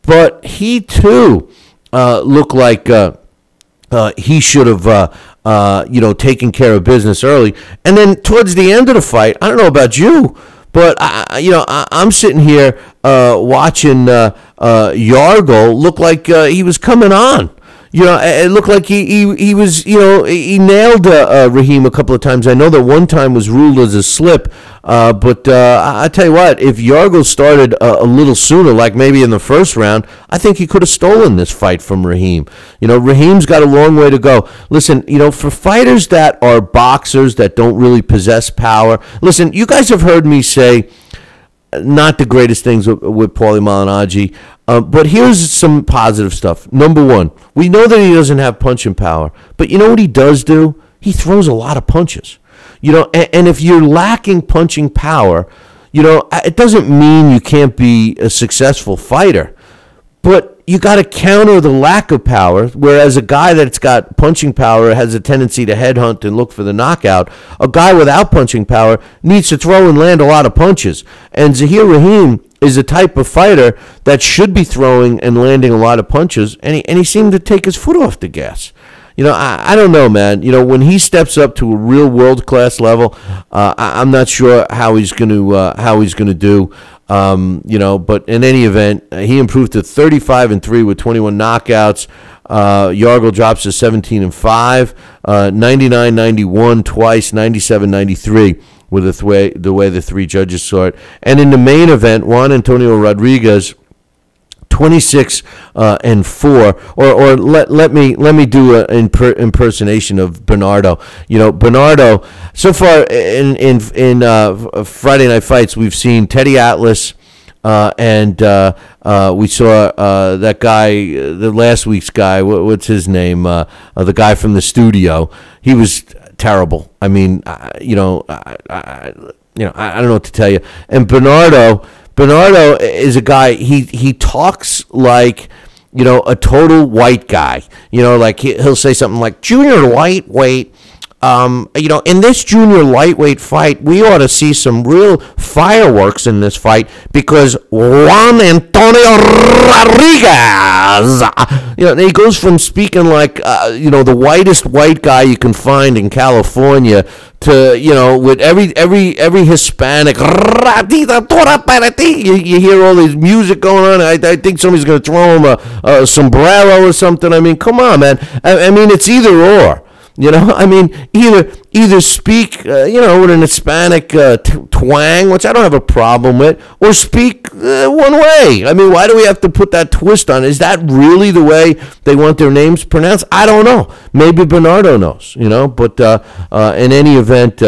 But he too looked like he should have, taken care of business early. And then towards the end of the fight, I don't know about you, but I'm sitting here watching Yargel look like he was coming on. It looked like he was, he nailed Raheem a couple of times. I know that one time was ruled as a slip, but I tell you what, if Yargel started a little sooner, like maybe in the first round, I think he could have stolen this fight from Raheem. Raheem's got a long way to go. Listen, for fighters that are boxers that don't really possess power, listen, you guys have heard me say not the greatest things with Paulie Malignaggi. But here's some positive stuff. Number one, we know that he doesn't have punching power, but you know what he does do? He throws a lot of punches. And if you're lacking punching power, it doesn't mean you can't be a successful fighter, but you got to counter the lack of power, whereas a guy that's got punching power has a tendency to headhunt and look for the knockout. A guy without punching power needs to throw and land a lot of punches. And Zahir Rahim is a type of fighter that should be throwing and landing a lot of punches, and he seemed to take his foot off the gas. I don't know, man. When he steps up to a real world-class level, I'm not sure how he's going to do. But in any event, he improved to 35-3 with 21 knockouts. Yargel drops to 17-5, 99-91 twice, 97-93 with the way the three judges saw it. And in the main event, Juan Antonio Rodriguez, 26-4, or let me do an impersonation of Bernardo. Bernardo. So far in Friday Night Fights, we've seen Teddy Atlas, and we saw that guy, the last week's guy. What's his name? The guy from the studio. He was terrible. I mean, I don't know what to tell you. And Bernardo is a guy, he talks like, a total white guy. Like he'll say something like, junior lightweight, in this junior lightweight fight, we ought to see some real fireworks in this fight because Juan Antonio Rodriguez, he goes from speaking like, the whitest white guy you can find in California to, with every Hispanic, you hear all this music going on. I think somebody's going to throw him a sombrero or something. I mean, come on, man. I mean, it's either or. Either speak, with an Hispanic twang, which I don't have a problem with, or speak one way. I mean, why do we have to put that twist on? Is that really the way they want their names pronounced? I don't know. Maybe Bernardo knows, But in any event,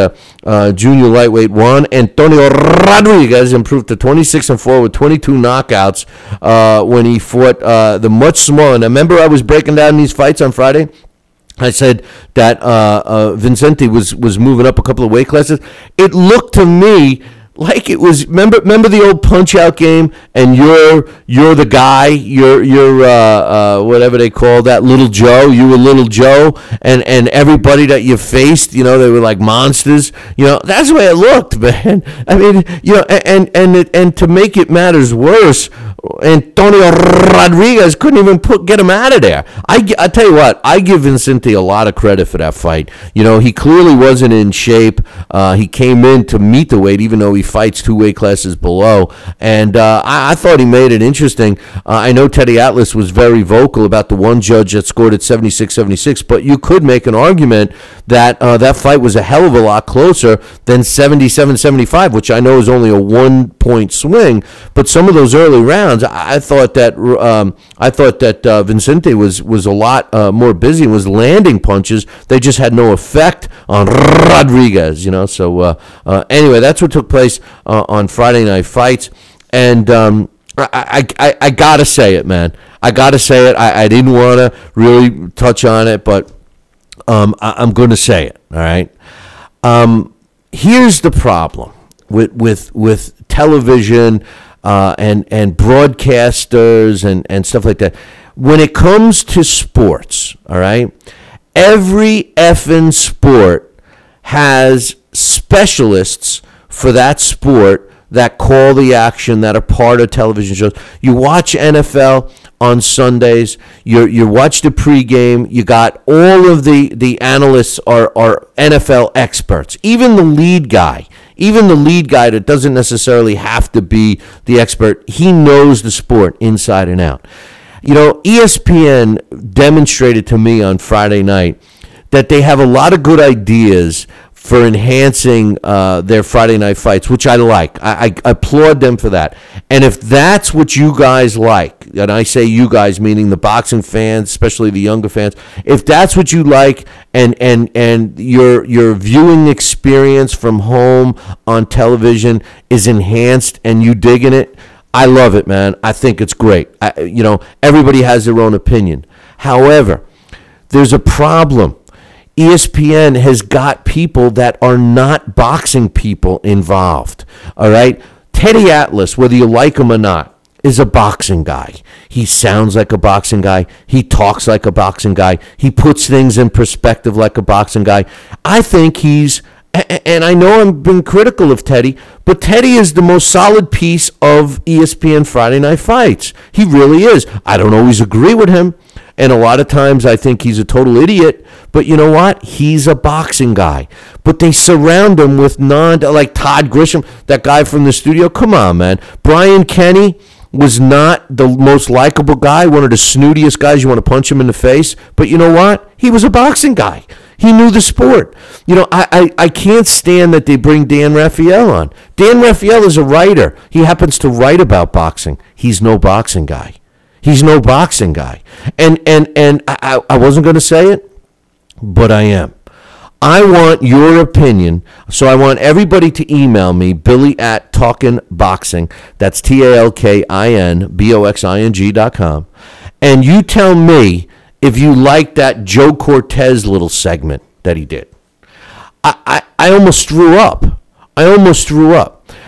junior lightweight Juan Antonio Rodriguez improved to 26-4 with 22 knockouts when he fought the much smaller. Now, remember I was breaking down these fights on Friday? I said that Vincente was moving up a couple of weight classes. It looked to me like it was. Remember the old Punch-Out game, and you're the guy. You're whatever they call that, Little Joe. You were Little Joe, and everybody that you faced, they were like monsters. That's the way it looked, man. I mean, and to make it matters worse, Antonio Rodriguez couldn't even get him out of there. I tell you what, I give Vincente a lot of credit for that fight. He clearly wasn't in shape. He came in to meet the weight, even though he fights 2 weight classes below. And I thought he made it interesting. I know Teddy Atlas was very vocal about the one judge that scored at 76-76, but you could make an argument that that fight was a hell of a lot closer than 77-75, which I know is only a 1-point swing. But some of those early rounds, I thought that Vincente was a lot more busy and was landing punches. They just had no effect on Rodriguez, So anyway, that's what took place on Friday Night Fights, and I gotta say it, man. I gotta say it. I didn't want to really touch on it, but I'm going to say it. All right. Here's the problem with television. And broadcasters and stuff like that. When it comes to sports, all right, every effing sport has specialists for that sport that call the action, that are part of television shows. You watch NFL, on Sundays. You watch the pregame. You got all of the analysts are NFL experts. Even the lead guy that doesn't necessarily have to be the expert, he knows the sport inside and out. ESPN demonstrated to me on Friday night that they have a lot of good ideas for enhancing their Friday night fights, which I like. I applaud them for that. And if that's what you guys like, and I say you guys meaning the boxing fans, especially the younger fans, if that's what you like and your viewing experience from home on television is enhanced and you digging it, I love it, man. I think it's great. Everybody has their own opinion. However, there's a problem. ESPN has got people that are not boxing people involved, all right? Teddy Atlas, whether you like him or not, is a boxing guy. He sounds like a boxing guy. He talks like a boxing guy. He puts things in perspective like a boxing guy. I think he's, and I know I've been critical of Teddy, but Teddy is the most solid piece of ESPN Friday Night Fights. He really is. I don't always agree with him. And a lot of times I think he's a total idiot. But you know what? He's a boxing guy. But they surround him with like Todd Grisham, that guy from the studio. Come on, man. Brian Kenny was not the most likable guy, one of the snootiest guys. You want to punch him in the face. But you know what? He was a boxing guy. He knew the sport. I can't stand that they bring Dan Raphael on. Dan Raphael is a writer. He happens to write about boxing. He's no boxing guy. He's no boxing guy. And I wasn't going to say it, but I am. I want your opinion, so I want everybody to email me, Billy@TalkinBoxing. That's TalkinBoxing.com. And you tell me if you like that Joe Cortez little segment that he did. I almost threw up.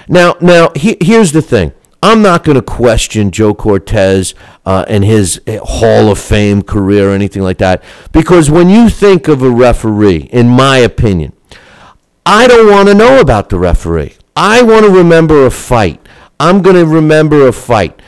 Now, here's the thing. I'm not going to question Joe Cortez and his Hall of Fame career or anything like that, because when you think of a referee, in my opinion, I don't want to know about the referee. I want to remember a fight. I'm going to remember a fight.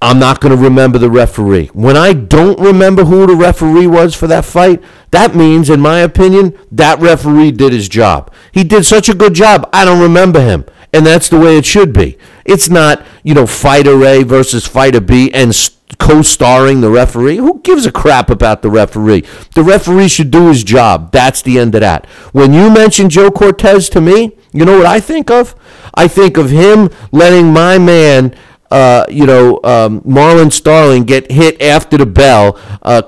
I'm not going to remember the referee. When I don't remember who the referee was for that fight, that means, in my opinion, that referee did his job. He did such a good job, I don't remember him. And that's the way it should be. It's not, fighter A versus fighter B and co-starring the referee. Who gives a crap about the referee? The referee should do his job. That's the end of that. When you mention Joe Cortez to me, you know what I think of? I think of him letting my man, Marlon Starling get hit after the bell,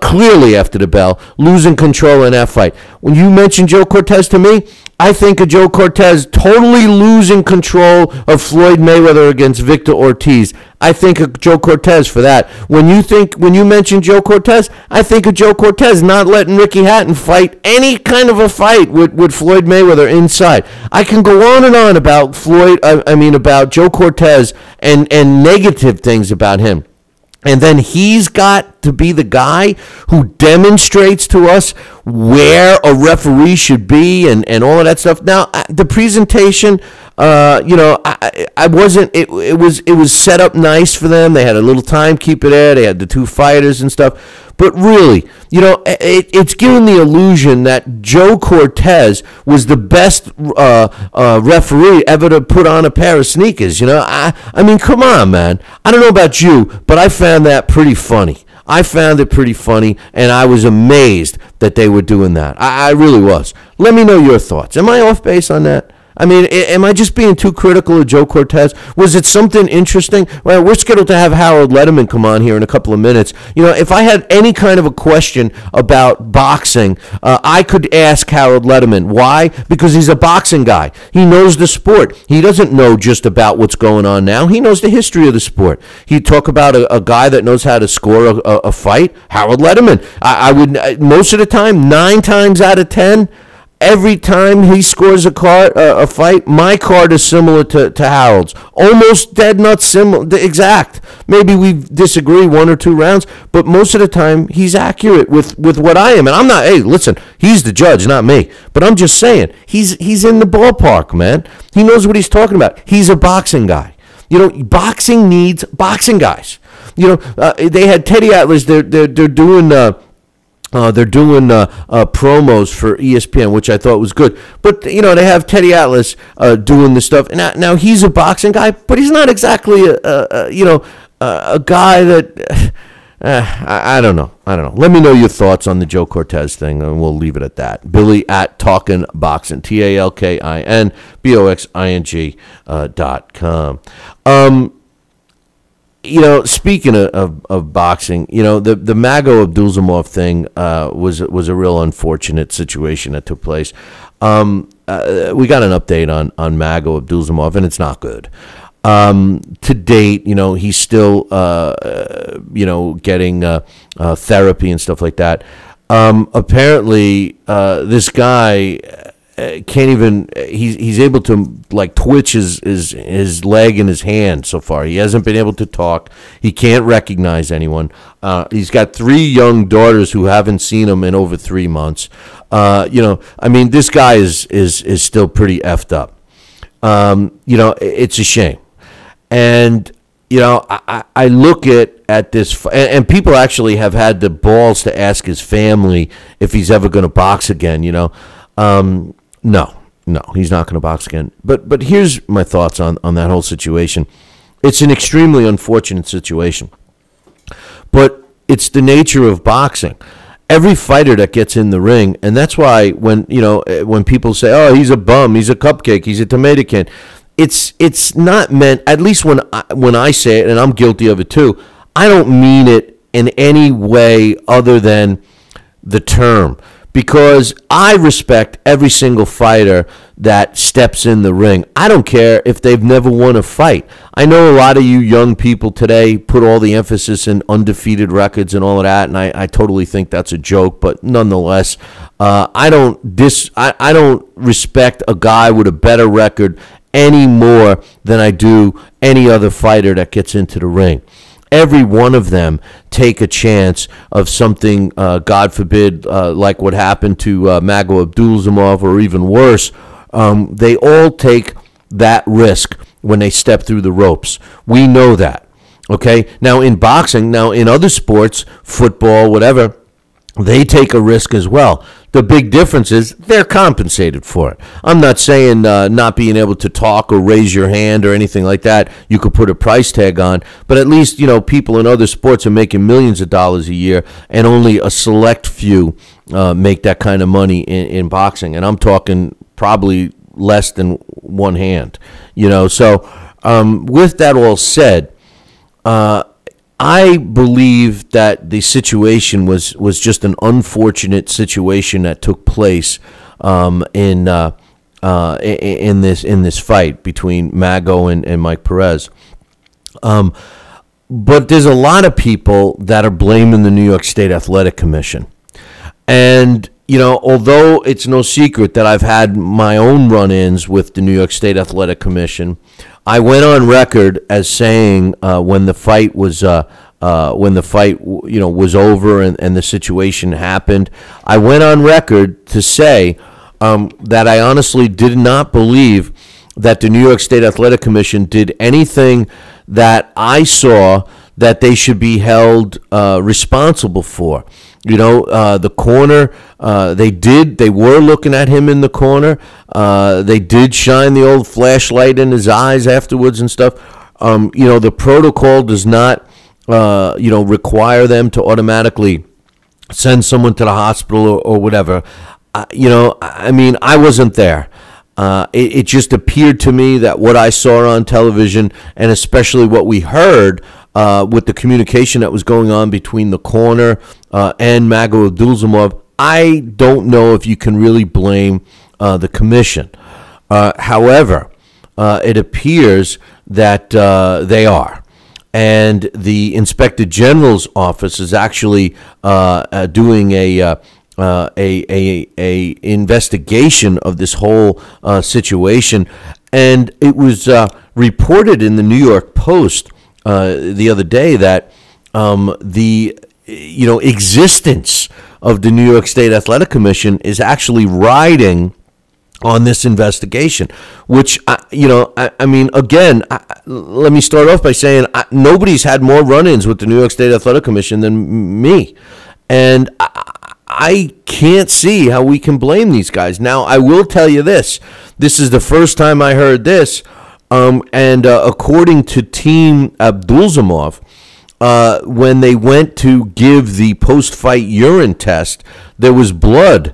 clearly after the bell, losing control in that fight. When you mention Joe Cortez to me, I think of Joe Cortez totally losing control of Floyd Mayweather against Victor Ortiz. I think of Joe Cortez for that. When you mention Joe Cortez, I think of Joe Cortez not letting Ricky Hatton fight any kind of a fight with Floyd Mayweather inside. I can go on and on about about Joe Cortez and negative things about him. And then he's got to be the guy who demonstrates to us where a referee should be and all of that stuff. Now, the presentation, I wasn't. It was set up nice for them. They had a little timekeeper there. They had the two fighters and stuff. But really, it's giving the illusion that Joe Cortez was the best referee ever to put on a pair of sneakers. I mean, come on, man. I don't know about you, but I found that pretty funny. I found it pretty funny, and I was amazed that they were doing that. I really was. Let me know your thoughts. Am I off base on that? I mean, am I just being too critical of Joe Cortez? Was it something interesting? Well, we're scheduled to have Harold Letterman come on here in a couple of minutes. If I had any kind of a question about boxing, I could ask Harold Letterman. Why? Because he's a boxing guy. He knows the sport. He doesn't know just about what's going on now. He knows the history of the sport. He'd talk about a guy that knows how to score a fight. Harold Letterman. I would, most of the time, 9 times out of 10, every time he scores a fight, my card is similar to Harold's. Almost dead nut similar, exact. Maybe we disagree 1 or 2 rounds, but most of the time he's accurate with what I am. And I'm not, hey, listen, he's the judge, not me. But I'm just saying, he's in the ballpark, man. He knows what he's talking about. He's a boxing guy. boxing needs boxing guys. They had Teddy Atlas. They're doing promos for ESPN, which I thought was good. But they have Teddy Atlas doing this stuff. Now he's a boxing guy, but he's not exactly a guy that. I don't know. Let me know your thoughts on the Joe Cortez thing, and we'll leave it at that. Billy at Talkin' Boxing, TalkinBoxing.com. Speaking of boxing, the Mago Abdusalamov thing was a real unfortunate situation that took place. We got an update on Mago Abdusalamov, and it's not good. To date, he's still, getting therapy and stuff like that. Apparently, this guy can't even. He's able to twitch his leg and his hand so far. He hasn't been able to talk. He can't recognize anyone. He's got 3 young daughters who haven't seen him in over 3 months. This guy is still pretty effed up. It's a shame. And, I look at this, and people actually have had the balls to ask his family if he's ever going to box again, No, he's not going to box again. But here's my thoughts on that whole situation. It's an extremely unfortunate situation. But it's the nature of boxing. Every fighter that gets in the ring, and that's why when people say, oh, he's a bum, he's a cupcake, he's a tomato can, it's not meant, at least when I say it, and I'm guilty of it too, I don't mean it in any way other than the term, because I respect every single fighter that steps in the ring. I don't care if they've never won a fight. I know a lot of you young people today put all the emphasis in undefeated records and all of that, and I totally think that's a joke, but nonetheless, I don't respect a guy with a better record any more than I do any other fighter that gets into the ring. Every one of them take a chance of something, God forbid, like what happened to Mago Abdusalamov, or even worse. They all take that risk when they step through the ropes. We know that. Okay? Now, in boxing, in other sports, football, whatever, they take a risk as well. The big difference is they're compensated for it. I'm not saying not being able to talk or raise your hand or anything like that you could put a price tag on, but at least, people in other sports are making millions of dollars a year, and only a select few make that kind of money in boxing. And I'm talking probably less than one hand. So with that all said, I believe that the situation was just an unfortunate situation that took place in this fight between Mago and Mike Perez. But there's a lot of people that are blaming the New York State Athletic Commission, and although it's no secret that I've had my own run-ins with the New York State Athletic Commission, I went on record as saying when the fight was over and the situation happened, I went on record to say that I honestly did not believe that the New York State Athletic Commission did anything that I saw that they should be held responsible for. The corner, they were looking at him in the corner. They did shine the old flashlight in his eyes afterwards and stuff. The protocol does not, require them to automatically send someone to the hospital or whatever. I wasn't there. It just appeared to me that what I saw on television, and especially what we heard with the communication that was going on between the corner and Mago Abdusalamov, I don't know if you can really blame the commission. However, it appears that they are. And the Inspector General's office is actually doing a investigation of this whole situation, and it was reported in the New York Post the other day that the existence of the New York State Athletic Commission is actually riding on this investigation, which, I mean, again, let me start off by saying nobody's had more run-ins with the New York State Athletic Commission than me. And I can't see how we can blame these guys. Now, I will tell you this. This is the first time I heard this. And according to Team Abdusalamov, when they went to give the post-fight urine test, there was blood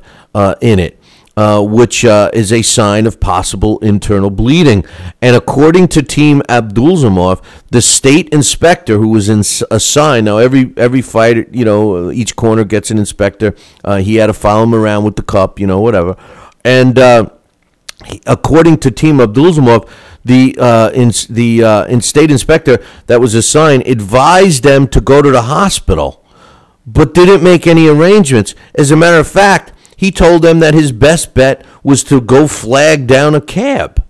in it. Which is a sign of possible internal bleeding. And according to Team Abdusalamov, the state inspector who was assigned, now every fighter, each corner gets an inspector. He had to follow him around with the cup, whatever. And according to Team Abdusalamov, the state inspector that was assigned advised them to go to the hospital, but didn't make any arrangements. As a matter of fact, he told them that his best bet was to go flag down a cab.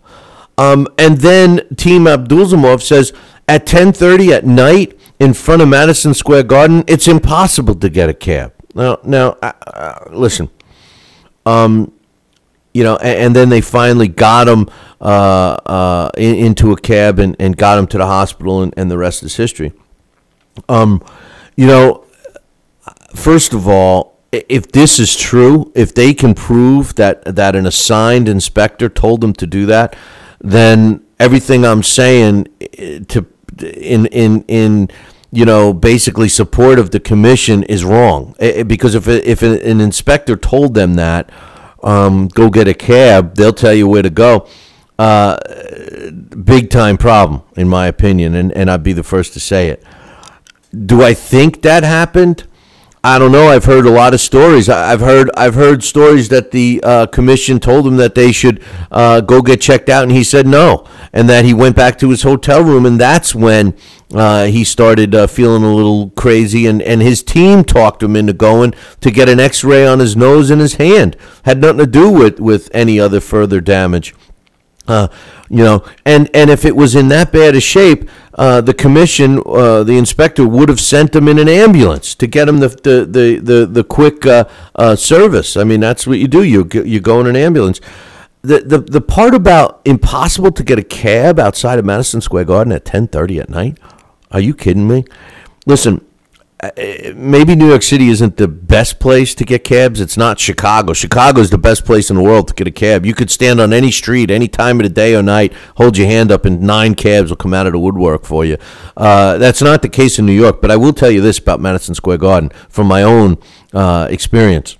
And then Team Abdusalamov says at 10:30 at night in front of Madison Square Garden, it's impossible to get a cab. Now, listen. And then they finally got him into a cab and got him to the hospital, and the rest is history. First of all, if this is true, if they can prove that an assigned inspector told them to do that, then everything I'm saying in basically support of the commission is wrong. Because if an inspector told them that, go get a cab, they'll tell you where to go. Big time problem, in my opinion, and I'd be the first to say it. Do I think that happened? I don't know. I've heard a lot of stories. I've heard stories that the commission told him that they should go get checked out, and he said no, and that he went back to his hotel room, and that's when he started feeling a little crazy, and his team talked him into going to get an X-ray on his nose and his hand. Had nothing to do with any other further damage. And if it was in that bad a shape, the commission, the inspector would have sent him in an ambulance to get him the quick service. I mean, that's what you do. You go in an ambulance. The part about impossible to get a cab outside of Madison Square Garden at 10:30 at night? Are you kidding me? Listen. Maybe New York City isn't the best place to get cabs. It's not Chicago. Chicago is the best place in the world to get a cab. You could stand on any street, any time of the day or night, hold your hand up, and 9 cabs will come out of the woodwork for you. That's not the case in New York, but I will tell you this about Madison Square Garden from my own experience.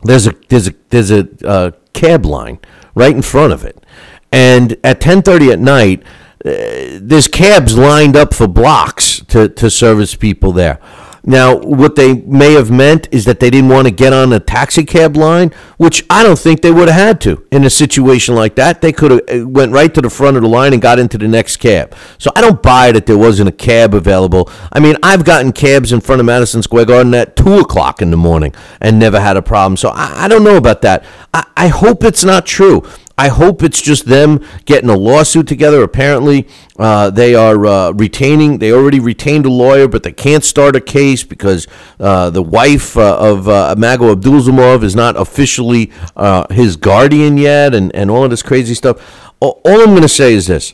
There's a cab line right in front of it, and at 10:30 at night, there's cabs lined up for blocks to service people there. Now, what they may have meant is that they didn't want to get on a taxi cab line, which I don't think they would have had to. In a situation like that, they could have went right to the front of the line and got into the next cab. So I don't buy that there wasn't a cab available. I mean, I've gotten cabs in front of Madison Square Garden at 2 o'clock in the morning and never had a problem. So I don't know about that. I hope it's not true. I hope it's just them getting a lawsuit together. Apparently, they are they already retained a lawyer, but they can't start a case because the wife of Mago Abdusalamov is not officially his guardian yet, and all of this crazy stuff. All I'm going to say is this.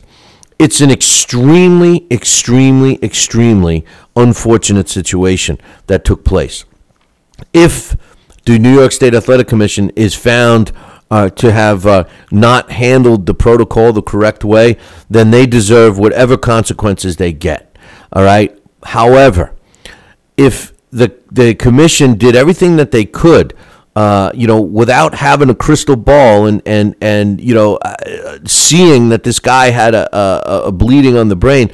It's an extremely, extremely, extremely unfortunate situation that took place. If the New York State Athletic Commission is found to have not handled the protocol the correct way, then they deserve whatever consequences they get. All right. However, if the commission did everything that they could, without having a crystal ball and seeing that this guy had a bleeding on the brain,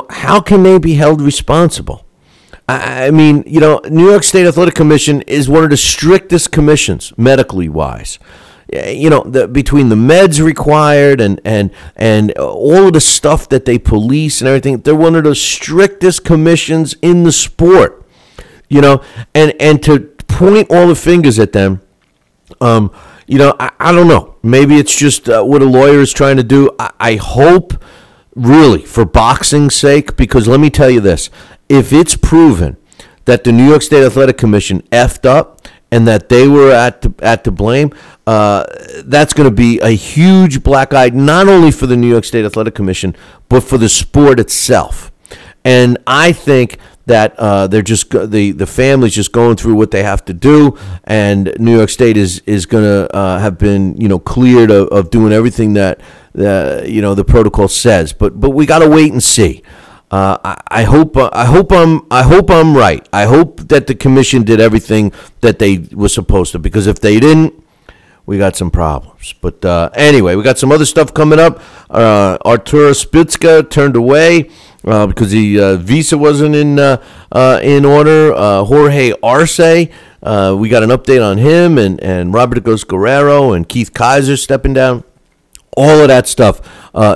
how can they be held responsible? I mean, New York State Athletic Commission is one of the strictest commissions medically wise. Between the meds required and all of the stuff that they police and everything, they're one of the strictest commissions in the sport. And to point all the fingers at them, I don't know. Maybe it's just what a lawyer is trying to do. I hope, really, for boxing's sake, because let me tell you this: if it's proven that the New York State Athletic Commission effed up and that they were at the blame, that's going to be a huge black eye, not only for the New York State Athletic Commission, but for the sport itself. And I think that they're just the family's just going through what they have to do, and New York State is going to have been cleared of doing everything that the protocol says. But we got to wait and see. I hope I'm right. I hope that the commission did everything that they were supposed to, because if they didn't, we got some problems. But anyway, we got some other stuff coming up. Artur Spitska turned away because the visa wasn't in order. Jorge Arce, we got an update on him, and Robert Guerrero and Keith Kaiser stepping down. All of that stuff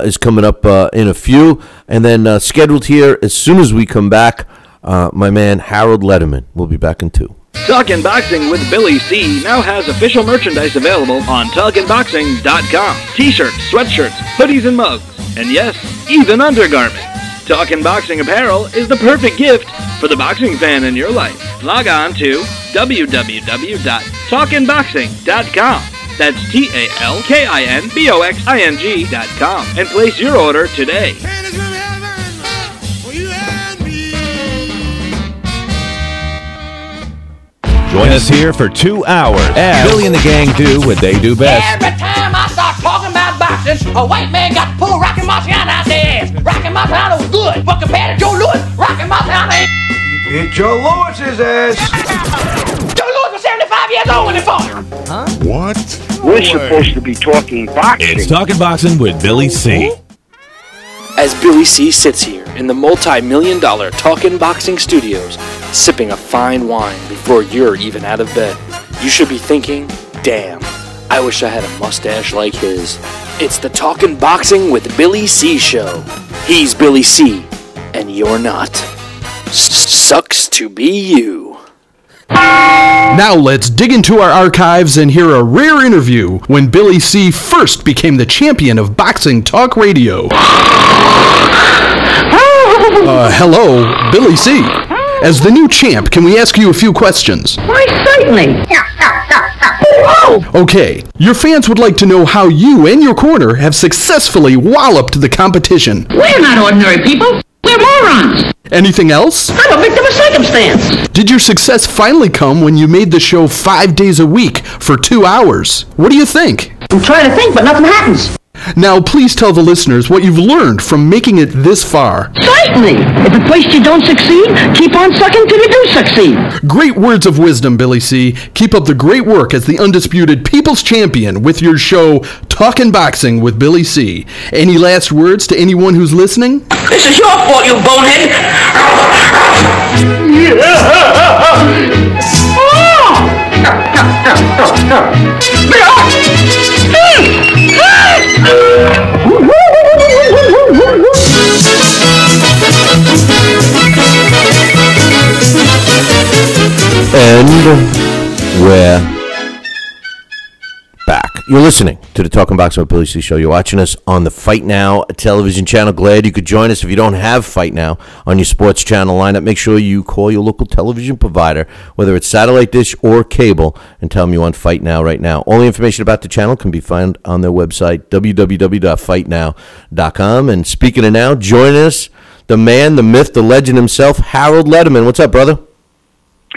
is coming up in a few. And then scheduled here as soon as we come back, my man Harold Letterman will be back in 2. Talkin' Boxing with Billy C. now has official merchandise available on TalkinBoxing.com. T-shirts, sweatshirts, hoodies, and mugs. And yes, even undergarments. Talkin' Boxing apparel is the perfect gift for the boxing fan in your life. Log on to www.talkinboxing.com. That's TalkinBoxing.com and place your order today. Join us here for 2 hours as Billy and the gang do what they do best. Every time I start talking about boxing, a white man got to pull Rocky Marciano out their ass. Rocky Marciano was good, but compared to Joe Louis, Rocky Marciano ain't. Beat Joe Louis's ass. Joe Louis was 75 years old when he fought. Huh? What? We're supposed to be talking boxing. It's Talking Boxing with Billy C. As Billy C sits here in the multi-million-dollar Talkin' Boxing studios, sipping a fine wine before you're even out of bed, you should be thinking, damn, I wish I had a mustache like his. It's the Talkin' Boxing with Billy C show. He's Billy C, and you're not. Sucks to be you. Now let's dig into our archives and hear a rare interview when Billy C first became the champion of boxing talk radio. Hello, Billy C. As the new champ, can we ask you a few questions? Why, certainly. Okay, your fans would like to know how you and your corner have successfully walloped the competition. We're not ordinary people. We're morons. Anything else? I'm a victim of circumstance. Did your success finally come when you made the show 5 days a week for 2 hours? What do you think? I'm trying to think, but nothing happens. Now, please tell the listeners what you've learned from making it this far. Certainly. If at first you don't succeed, keep on sucking till you do succeed. Great words of wisdom, Billy C. Keep up the great work as the undisputed People's Champion with your show, Talkin' Boxing with Billy C. Any last words to anyone who's listening? This is your fault, you bonehead. And we're back. You're listening to the Talking Boxing with Billy C show. You're watching us on the Fight Now television channel. Glad you could join us. If you don't have Fight Now on your sports channel lineup, make sure you call your local television provider, whether it's satellite dish or cable, and tell them you want Fight Now right now. All the information about the channel can be found on their website, www.fightnow.com. And speaking of now, join us, the man, the myth, the legend himself, Harold Letterman. What's up, brother?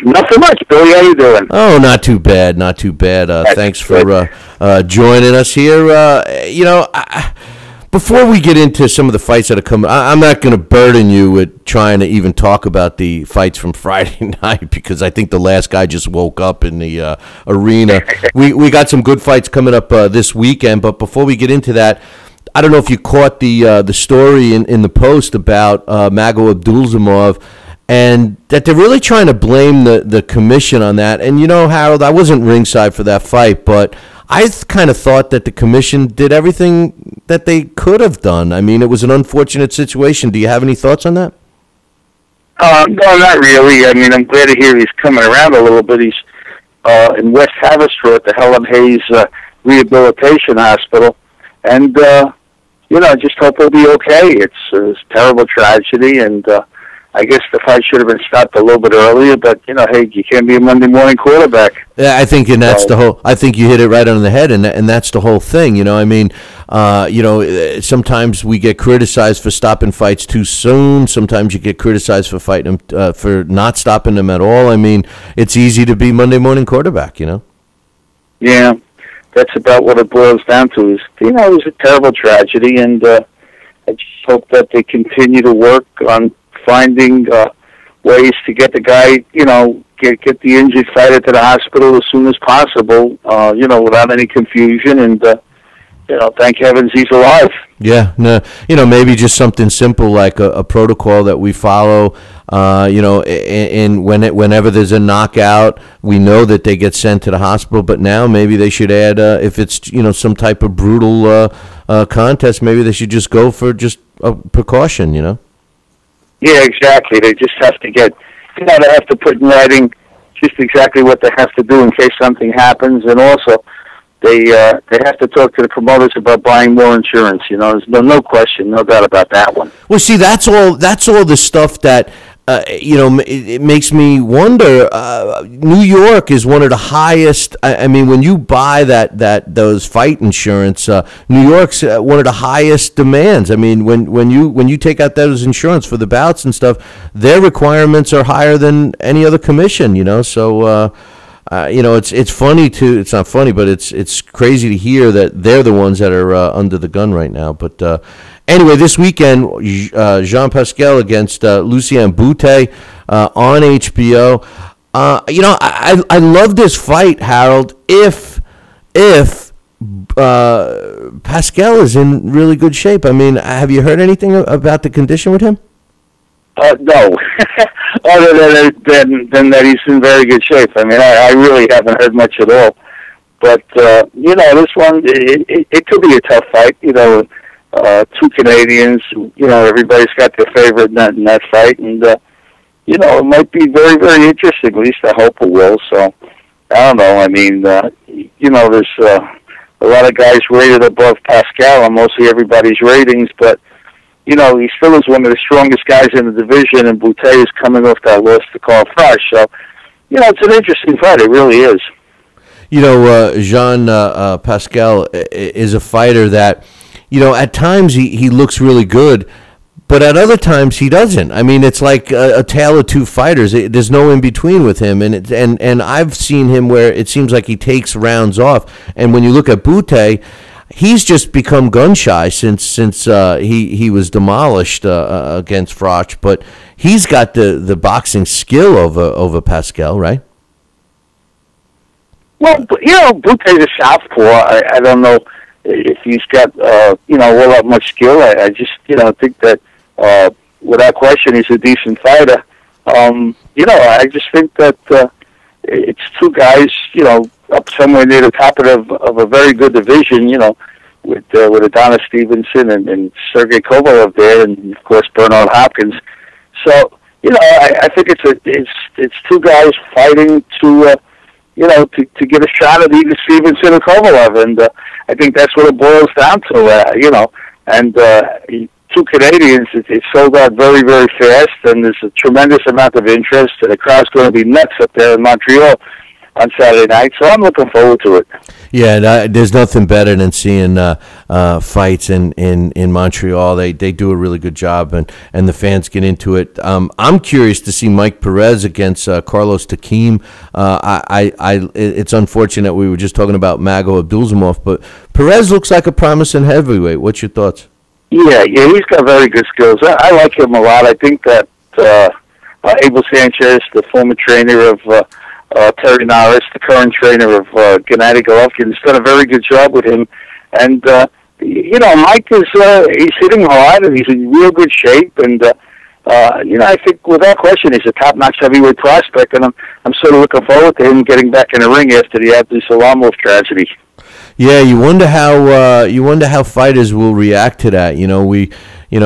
Nothing much, Billy. How you doing? Oh, not too bad, not too bad. Thanks for joining us here. Before we get into some of the fights that are coming, I'm not going to burden you with trying to even talk about the fights from Friday night, because I think the last guy just woke up in the arena. We got some good fights coming up this weekend, but before we get into that, I don't know if you caught the story in the Post about Mago Abdusalamov, and that they're really trying to blame the commission on that. And, Harold, I wasn't ringside for that fight, but I kind of thought that the commission did everything that they could have done. I mean, it was an unfortunate situation. Do you have any thoughts on that? No, not really. I mean, I'm glad to hear he's coming around a little bit. He's in West Haverstraw at the Helen Hayes Rehabilitation Hospital. And, I just hope he'll be okay. It's a terrible tragedy, and I guess the fight should have been stopped a little bit earlier, but, you know, hey, you can't be a Monday morning quarterback. Yeah, I think, and that's the whole. I think you hit it right on the head, and that's the whole thing. You know, I mean, sometimes we get criticized for stopping fights too soon. Sometimes you get criticized for fighting for not stopping them at all. I mean, it's easy to be Monday morning quarterback. You know. Yeah, that's about what it boils down to. Is, you know, it was a terrible tragedy, and I just hope that they continue to work on finding ways to get the guy, you know, get the injured fighter to the hospital as soon as possible, you know, without any confusion, and, you know, thank heavens he's alive. Yeah, no, you know, maybe just something simple like a protocol that we follow, you know, whenever there's a knockout, we know that they get sent to the hospital, but now maybe they should add, if it's, you know, some type of brutal contest, maybe they should just go for just a precaution, you know? Yeah, exactly. They just have to get, you know, they have to put in writing just exactly what they have to do in case something happens, and also they have to talk to the promoters about buying more insurance. You know, there's no question, no doubt about that one. Well, see, that's all the stuff that you know, it makes me wonder. New York is one of the highest. I mean, when you buy those fight insurance, New York's one of the highest demands. I mean, when you take out those insurance for the bouts and stuff, their requirements are higher than any other commission. You know, so you know, it's funny to. It's not funny, but it's crazy to hear that they're the ones that are under the gun right now. But anyway, this weekend, Jean Pascal against Lucien Boutte on HBO. You know, I love this fight, Harold. If Pascal is in really good shape, I mean, have you heard anything about the condition with him? No, other than that he's in very good shape. I mean, I really haven't heard much at all. But you know, this one it could be a tough fight. You know. Two Canadians, you know, everybody's got their favorite in that fight, and, you know, it might be very, very interesting, at least I hope it will, so, I don't know, I mean, you know, there's a lot of guys rated above Pascal on mostly everybody's ratings, but, you know, he still is one of the strongest guys in the division, and Boutte is coming off that loss to Carl Froch, so, you know, it's an interesting fight, it really is. You know, Jean Pascal is a fighter that, you know, at times he looks really good, but at other times he doesn't. I mean, it's like a tale of two fighters. There's no in between with him, and I've seen him where it seems like he takes rounds off. And when you look at Boutte, he's just become gun shy since he was demolished against Froch. But he's got the boxing skill over Pascal, right? Well, you know, Boutte's a southpaw. I don't know if he's got, you know, all that much skill. I just, you know, think that, without question, he's a decent fighter. You know, I just think that it's two guys, you know, up somewhere near the top of a very good division, you know, with Adonis Stevenson and Sergey Kovalev there, and, of course, Bernard Hopkins. So, you know, I think it's two guys fighting to, you know, to get a shot at either Stevenson or Kovalev, and I think that's what it boils down to, you know. And two Canadians, it sold out very, very fast, and there's a tremendous amount of interest, and the crowd's going to be nuts up there in Montreal on Saturday night, so I'm looking forward to it. Yeah, there's nothing better than seeing fights in Montreal. They do a really good job, and the fans get into it. I'm curious to see Mike Perez against Carlos Takim. It's unfortunate we were just talking about Mago Abdusalamov, but Perez looks like a promising heavyweight. What's your thoughts? Yeah, he's got very good skills. I like him a lot. I think that Abel Sanchez, the former trainer of Terry Norris, the current trainer of Gennady Golovkin, has done a very good job with him. And, you know, Mike is he's hitting hard, and he's in real good shape. And, you know, I think without question he's a top-notch heavyweight prospect, and I'm sort of looking forward to him getting back in the ring after the Abdusalamov tragedy. Yeah, you wonder how fighters will react to that. You know,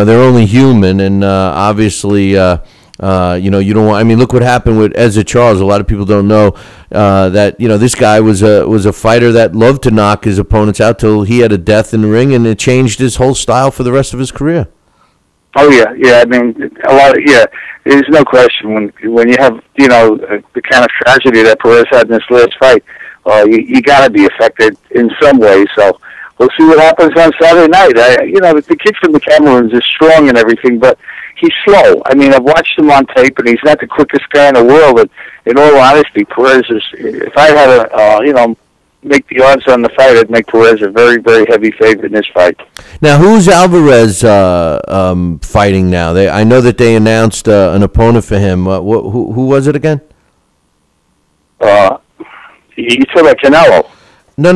they're only human, and obviously, you know, you don't want. I mean, look what happened with Ezra Charles. A lot of people don't know that, you know, this guy was a fighter that loved to knock his opponents out till he had a death in the ring, and it changed his whole style for the rest of his career. Oh yeah. I mean, a lot of There's no question when you have the kind of tragedy that Perez had in this last fight, you got to be affected in some way. So we'll see what happens on Saturday night. The kid from the Cameroons is strong and everything, but he's slow. I mean, I've watched him on tape, and he's not the quickest guy in the world. And in all honesty, Perez is. If I had to, make the odds on the fight, I'd make Perez a very, very heavy favorite in this fight. Now, who's Alvarez fighting now? I know that they announced an opponent for him. Who was it again? You talking about Canelo? No.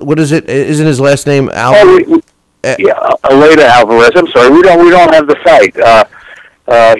What is it? Isn't his last name Alvarez? Later Alvarez. I'm sorry, we don't have the fight.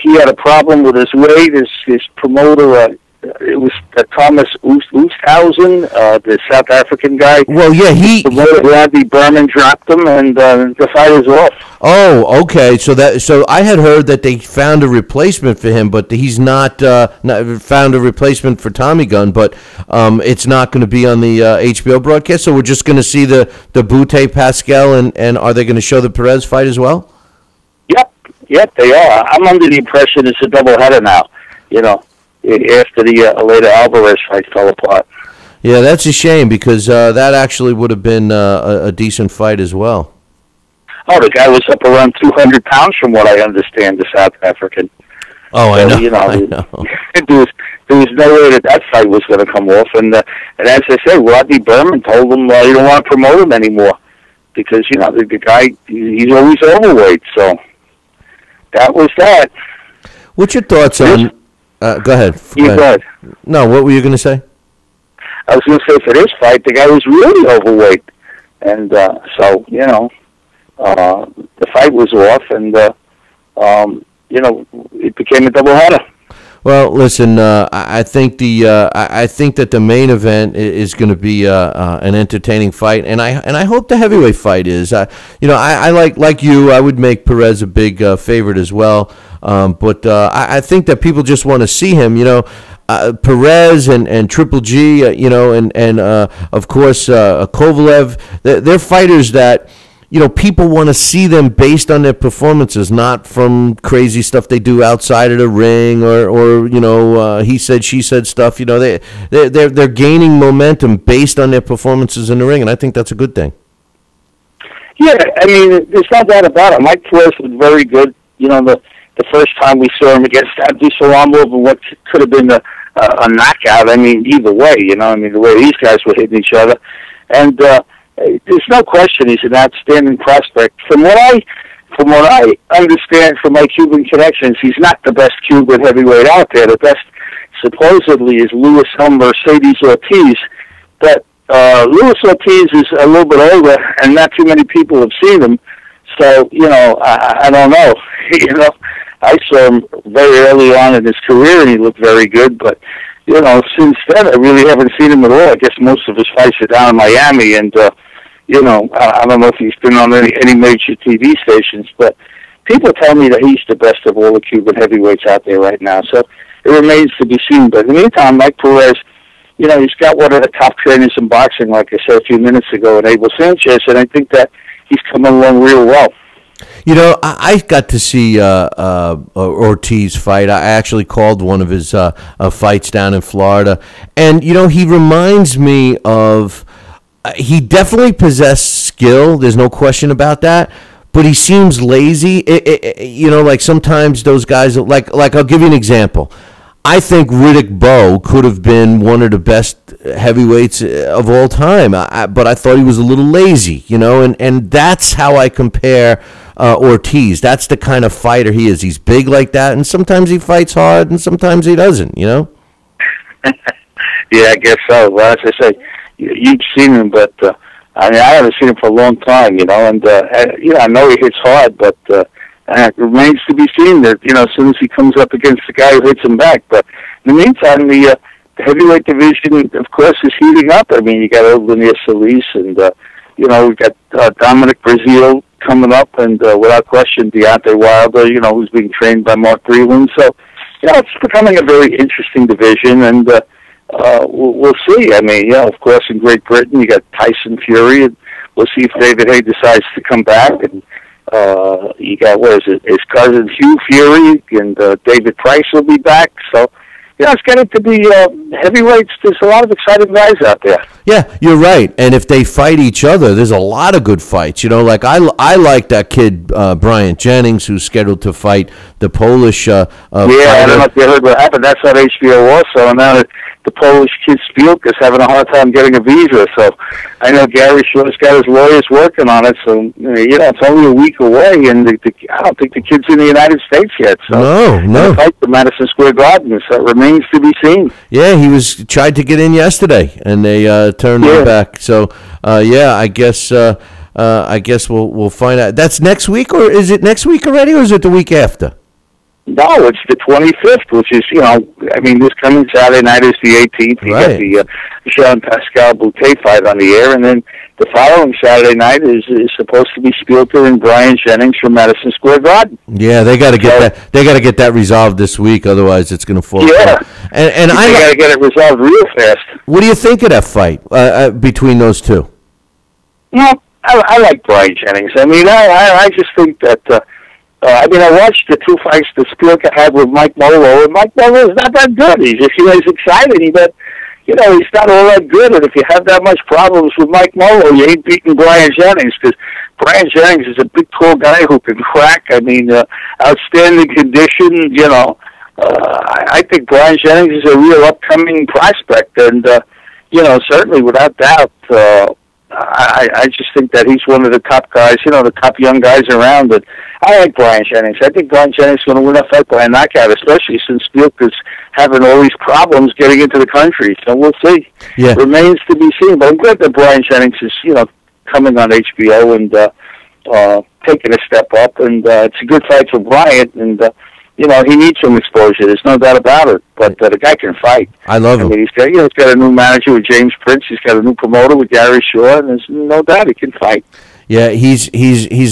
He had a problem with his weight. His promoter, it was Thomas Oosthausen, the South African guy. Well, yeah, promoter Randy Berman dropped him, and the fight is off. Oh, okay. So I had heard that they found a replacement for him, but he's not found a replacement for Tommy Gunn. But it's not going to be on the HBO broadcast. So we're just going to see the Butte Pascal, and are they going to show the Perez fight as well? Yep, they are. I'm under the impression it's a doubleheader now. After the later Alvarez fight fell apart. Yeah, that's a shame because that actually would have been a decent fight as well. Oh, the guy was up around 200 pounds from what I understand, the South African. Oh, so, I know. There was no way that fight was going to come off. And as I said, Rodney Berman told him you don't want to promote him anymore because, the guy, he's always overweight. So that was that. What's your thoughts on... go ahead. Go ahead. No, what were you going to say? I was going to say for this fight, the guy was really overweight. And so, the fight was off, and, it became a doubleheader. Well, listen, I think that the main event is going to be an entertaining fight, and I hope the heavyweight fight is. I like you. I would make Perez a big favorite as well, but I think that people just want to see him. Perez and Triple G, and of course Kovalev. They're fighters that. People want to see them based on their performances, not from crazy stuff they do outside of the ring or he said, she said stuff. They're gaining momentum based on their performances in the ring, and I think that's a good thing. Yeah, I mean, there's no doubt about it. Mike Perez was very good. The first time we saw him against Abdusalamov, and what could have been a knockout. I mean, either way, the way these guys were hitting each other, and. There's no question he's an outstanding prospect. From what I understand from my Cuban connections, he's not the best Cuban heavyweight out there. The best, supposedly, is Luis Mercedes Ortiz. But Luis Ortiz is a little bit older, and not too many people have seen him. So, I don't know. I saw him very early on in his career, and he looked very good, but... since then, I really haven't seen him at all. I guess most of his fights are down in Miami, and, I don't know if he's been on any major TV stations, but people tell me that he's the best of all the Cuban heavyweights out there right now, so it remains to be seen. But in the meantime, Mike Perez, he's got one of the top trainers in boxing, like I said a few minutes ago, in Abel Sanchez, and I think that he's coming along real well. I got to see Ortiz fight. I actually called one of his fights down in Florida. And, he reminds me of... he definitely possessed skill. There's no question about that. But he seems lazy. Like sometimes those guys... Like I'll give you an example. I think Riddick Bowe could have been one of the best heavyweights of all time. But I thought he was a little lazy, and that's how I compare... Ortiz. That's the kind of fighter he is. He's big like that, and sometimes he fights hard, and sometimes he doesn't, Yeah, I guess so. Well, as I say, you've seen him, but I haven't seen him for a long time, and I know he hits hard, but it remains to be seen that, as soon as he comes up against the guy who hits him back. But in the meantime, the heavyweight division, of course, is heating up. I mean, you got Lanier Solis, and, we've got Dominic Breazeale coming up, and without question, Deontay Wilder, who's being trained by Mark Breland. So, it's becoming a very interesting division, and we'll see. I mean, of course, in Great Britain, you got Tyson Fury, and we'll see if David Haye decides to come back. And You got, what is it, his cousin Hugh Fury, and David Price will be back. So, it's getting to be heavyweights. There's a lot of exciting guys out there. Yeah, you're right. And if they fight each other, there's a lot of good fights. Like I like that kid Brian Jennings, who's scheduled to fight the Polish. I don't know if you heard what happened. That's on HBO also. And now the Polish kid Spielk is having a hard time getting a visa. So I know Gary Shaw's got his lawyers working on it. So it's only a week away, and I don't think the kid's in the United States yet. So no. The fight for Madison Square Garden, so it remains to be seen. Yeah, he was tried to get in yesterday, and they turned him back. So I guess we'll find out. That's next week, or is it next week already, or is it the week after? No, it's the 25th, which is, this coming Saturday night is the 18th. You got the Jean-Pascal Boutet fight on the air, and then the following Saturday night is supposed to be Spielker and Brian Jennings from Madison Square Garden. Yeah, they got to get that. They got to get that resolved this week, otherwise it's going to fall. Yeah, and they got to get it resolved real fast. What do you think of that fight between those two? I like Brian Jennings. I just think that. I watched the two fights that Spielker had with Mike Molo, and Mike Molo is not that good. He's exciting, but he's not all that good. And if you have that much problems with Mike Molo, you ain't beating Brian Jennings, because Brian Jennings is a big, tall guy who can crack. Outstanding condition. I think Brian Jennings is a real upcoming prospect, and certainly without doubt. I just think that he's one of the top guys, the top young guys around. But I like Brian Jennings. I think Brian Jennings is going to win that fight by a knockout, especially since Spielker's having all these problems getting into the country. So we'll see. Yeah. Remains to be seen. But I'm glad that Brian Jennings is, coming on HBO and taking a step up. And it's a good fight for Brian. And he needs some exposure. There's no doubt about it. But the guy can fight. I love him. He's got, he's got a new manager with James Prince. He's got a new promoter with Gary Shaw, and there's no doubt he can fight. Yeah, he's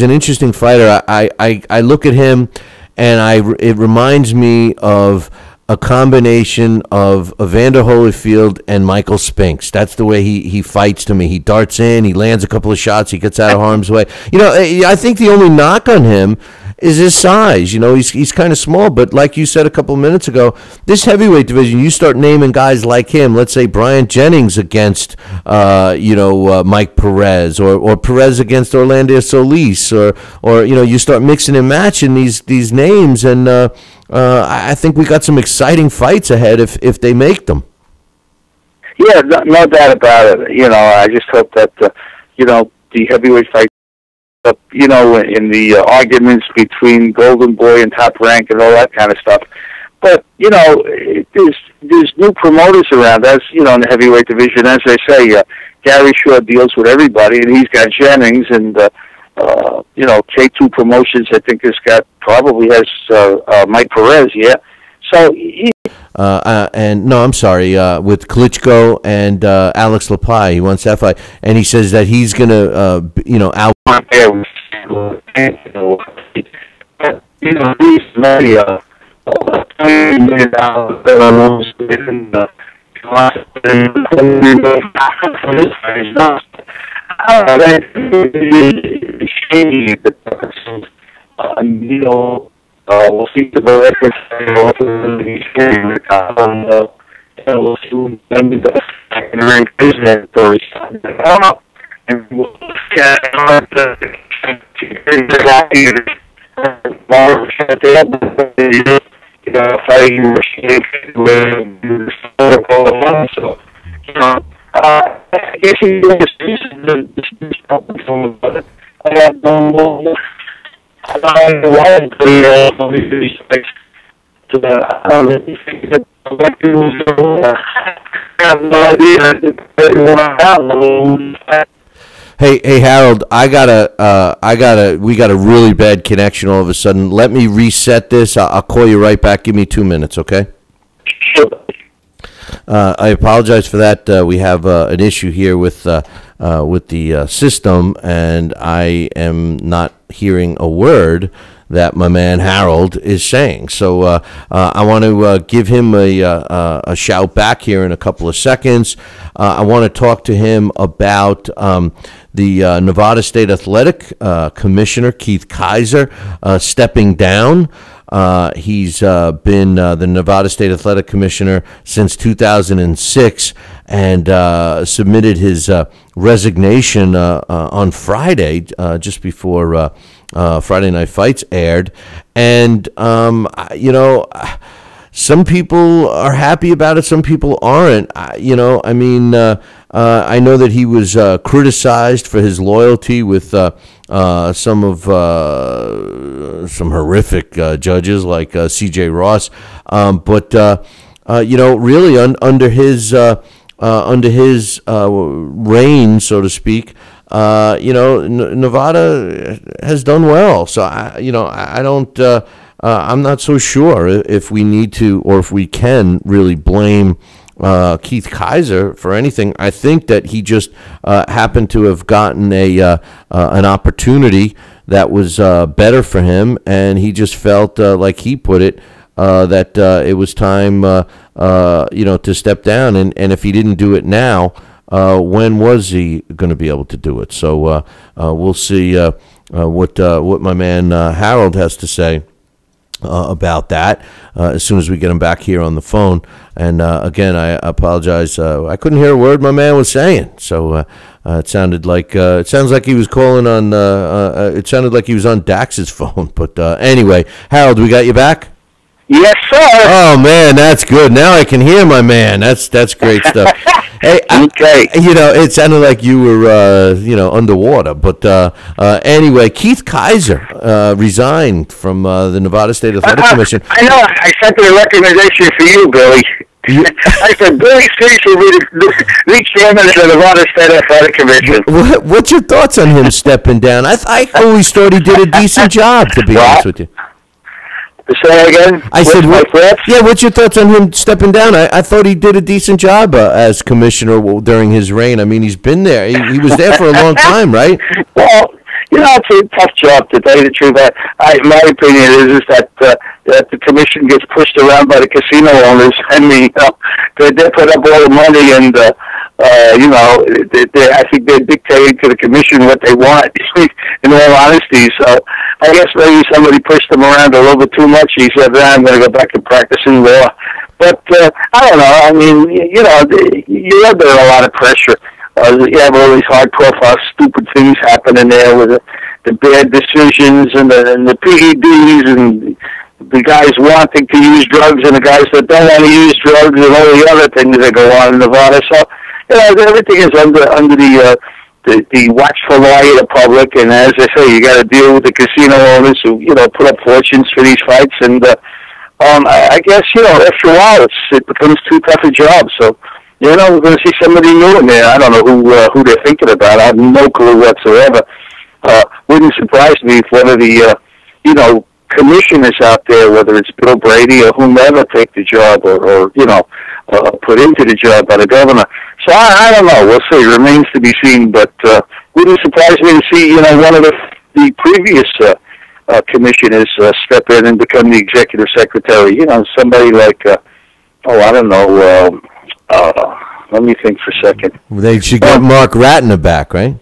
an interesting fighter. I look at him, and it reminds me of a combination of Evander Holyfield and Michael Spinks. That's the way he fights to me. He darts in, he lands a couple of shots, he gets out of harm's way. I think the only knock on him is his size. He's kind of small, but like you said a couple of minutes ago, this heavyweight division, you start naming guys like him, let's say Brian Jennings against, Mike Perez, or Perez against Orlando Solis, or you start mixing and matching these names, and I think we got some exciting fights ahead if they make them. Yeah, no doubt about it. I just hope that, the heavyweight fight, in the arguments between Golden Boy and Top Rank and all that kind of stuff. But, there's new promoters around, as, in the heavyweight division. As I say, Gary Shaw deals with everybody, and he's got Jennings, and, K2 Promotions, I think, probably has Mike Perez, yeah. So and no, I'm sorry, with Klitschko and Alex Lepai, he wants that fight, and he says that he's gonna, out. We'll see the records and we'll see who's going to be the second ranked president for and we'll get fighting machine so I guess he's doing this problem about it. I have no I don't know why Hey Harold, we got a really bad connection all of a sudden. Let me reset this. I'll call you right back. Give me 2 minutes, okay? Sure. I apologize for that. We have an issue here with the system, and I am not hearing a word that my man Harold is saying. So I want to give him a shout back here in a couple of seconds. I want to talk to him about the Nevada State Athletic Commissioner, Keith Kaiser, stepping down. He's been the Nevada State Athletic Commissioner since 2006 and submitted his resignation on Friday, just before Friday Night Fights aired. And, some people are happy about it. Some people aren't. I know that he was criticized for his loyalty with some horrific judges like C.J. Ross. But really under his reign, so to speak, Nevada has done well. So I don't. I'm not so sure if we need to or if we can really blame Keith Kaiser for anything. I think that he just happened to have gotten an opportunity that was better for him, and he just felt, like he put it, that it was time, to step down. And if he didn't do it now, when was he going to be able to do it? So we'll see what my man Harold has to say about that as soon as we get him back here on the phone. And again, I apologize. I couldn't hear a word my man was saying. So it sounded like it sounds like he was calling on. It sounded like he was on Dax's phone. But anyway, Harold, we got you back. Yes, sir. Oh man, that's good. Now I can hear my man. That's great stuff. Hey, okay. It sounded like you were, underwater. But anyway, Keith Kaiser resigned from the Nevada State Athletic Commission. I know. I sent the recommendation for you, Billy. I said, Billy C should be the chairman of the Nevada State Athletic Commission. What's your thoughts on him stepping down? I always thought he did a decent job, to be honest with you. Say again? I said, what's your thoughts on him stepping down? I thought he did a decent job as commissioner during his reign. I mean, he's been there. He was there for a long time, right? Well, it's a tough job, to tell you the truth. My opinion is that the commission gets pushed around by the casino owners. I mean, they put up all the money, and I think they're dictating to the commission what they want, in all honesty. So I guess maybe somebody pushed them around a little bit too much. He said, I'm going to go back to practicing law. But I don't know. I mean, you're under a lot of pressure. You have all these high-profile, stupid things happening there with the bad decisions and the PEDs and the guys wanting to use drugs and the guys that don't want to use drugs and all the other things that go on in Nevada. So, everything is under the watchful eye of the public. And as I say, you got to deal with the casino owners who, put up fortunes for these fights. And I guess, after a while, it becomes too tough a job. So, we're going to see somebody new in there. I don't know who they're thinking about. I have no clue whatsoever. Wouldn't surprise me if one of the, commissioners out there, whether it's Bill Brady or whomever, take the job or put into the job by the governor. So I don't know. We'll see. It remains to be seen. But wouldn't surprise me to see, one of the previous commissioners step in and become the executive secretary. Somebody like, I don't know. Let me think for a second. They should get Mark Ratner back, right?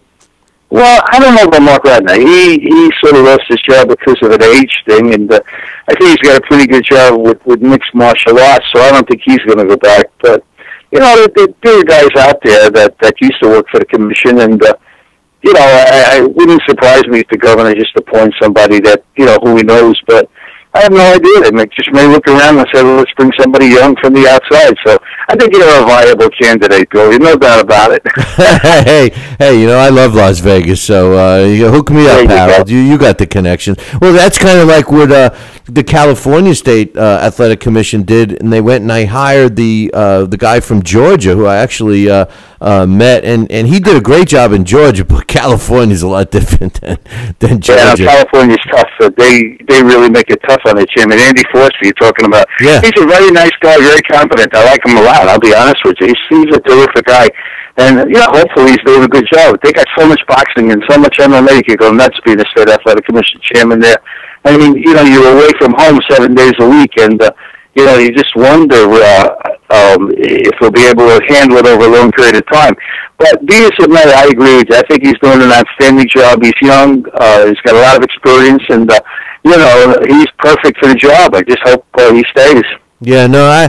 Well, I don't know about Mark Ratner. He sort of lost his job because of an age thing, and I think he's got a pretty good job with mixed martial arts, so I don't think he's going to go back. But, there are guys out there that used to work for the commission, and, I wouldn't surprise me if the governor just appoints somebody that, who he knows, but I have no idea. They just may look around and say, well, let's bring somebody young from the outside. So I think you're a viable candidate, Bill. No doubt about it. hey, I love Las Vegas, so hook me up, Harold. You got the connections. Well, that's kind of like what the California State Athletic Commission did, and they went and they hired the guy from Georgia, who I actually met, and he did a great job in Georgia, but California's a lot different than Georgia. Yeah, California's tough. They really make it tough on the chairman. Andy Forster, you're talking about. Yeah. He's a very nice guy, very competent. I like him a lot, I'll be honest with you. He's a terrific guy. And, hopefully he's doing a good job. They got so much boxing and so much MMA, you could go nuts being the State Athletic Commission chairman there. I mean, you're away from home 7 days a week, and, you just wonder if we'll be able to handle it over a long period of time. But be as it may, I agree with you. I think he's doing an outstanding job. He's young. He's got a lot of experience, and he's perfect for the job. I just hope he stays. Yeah, no,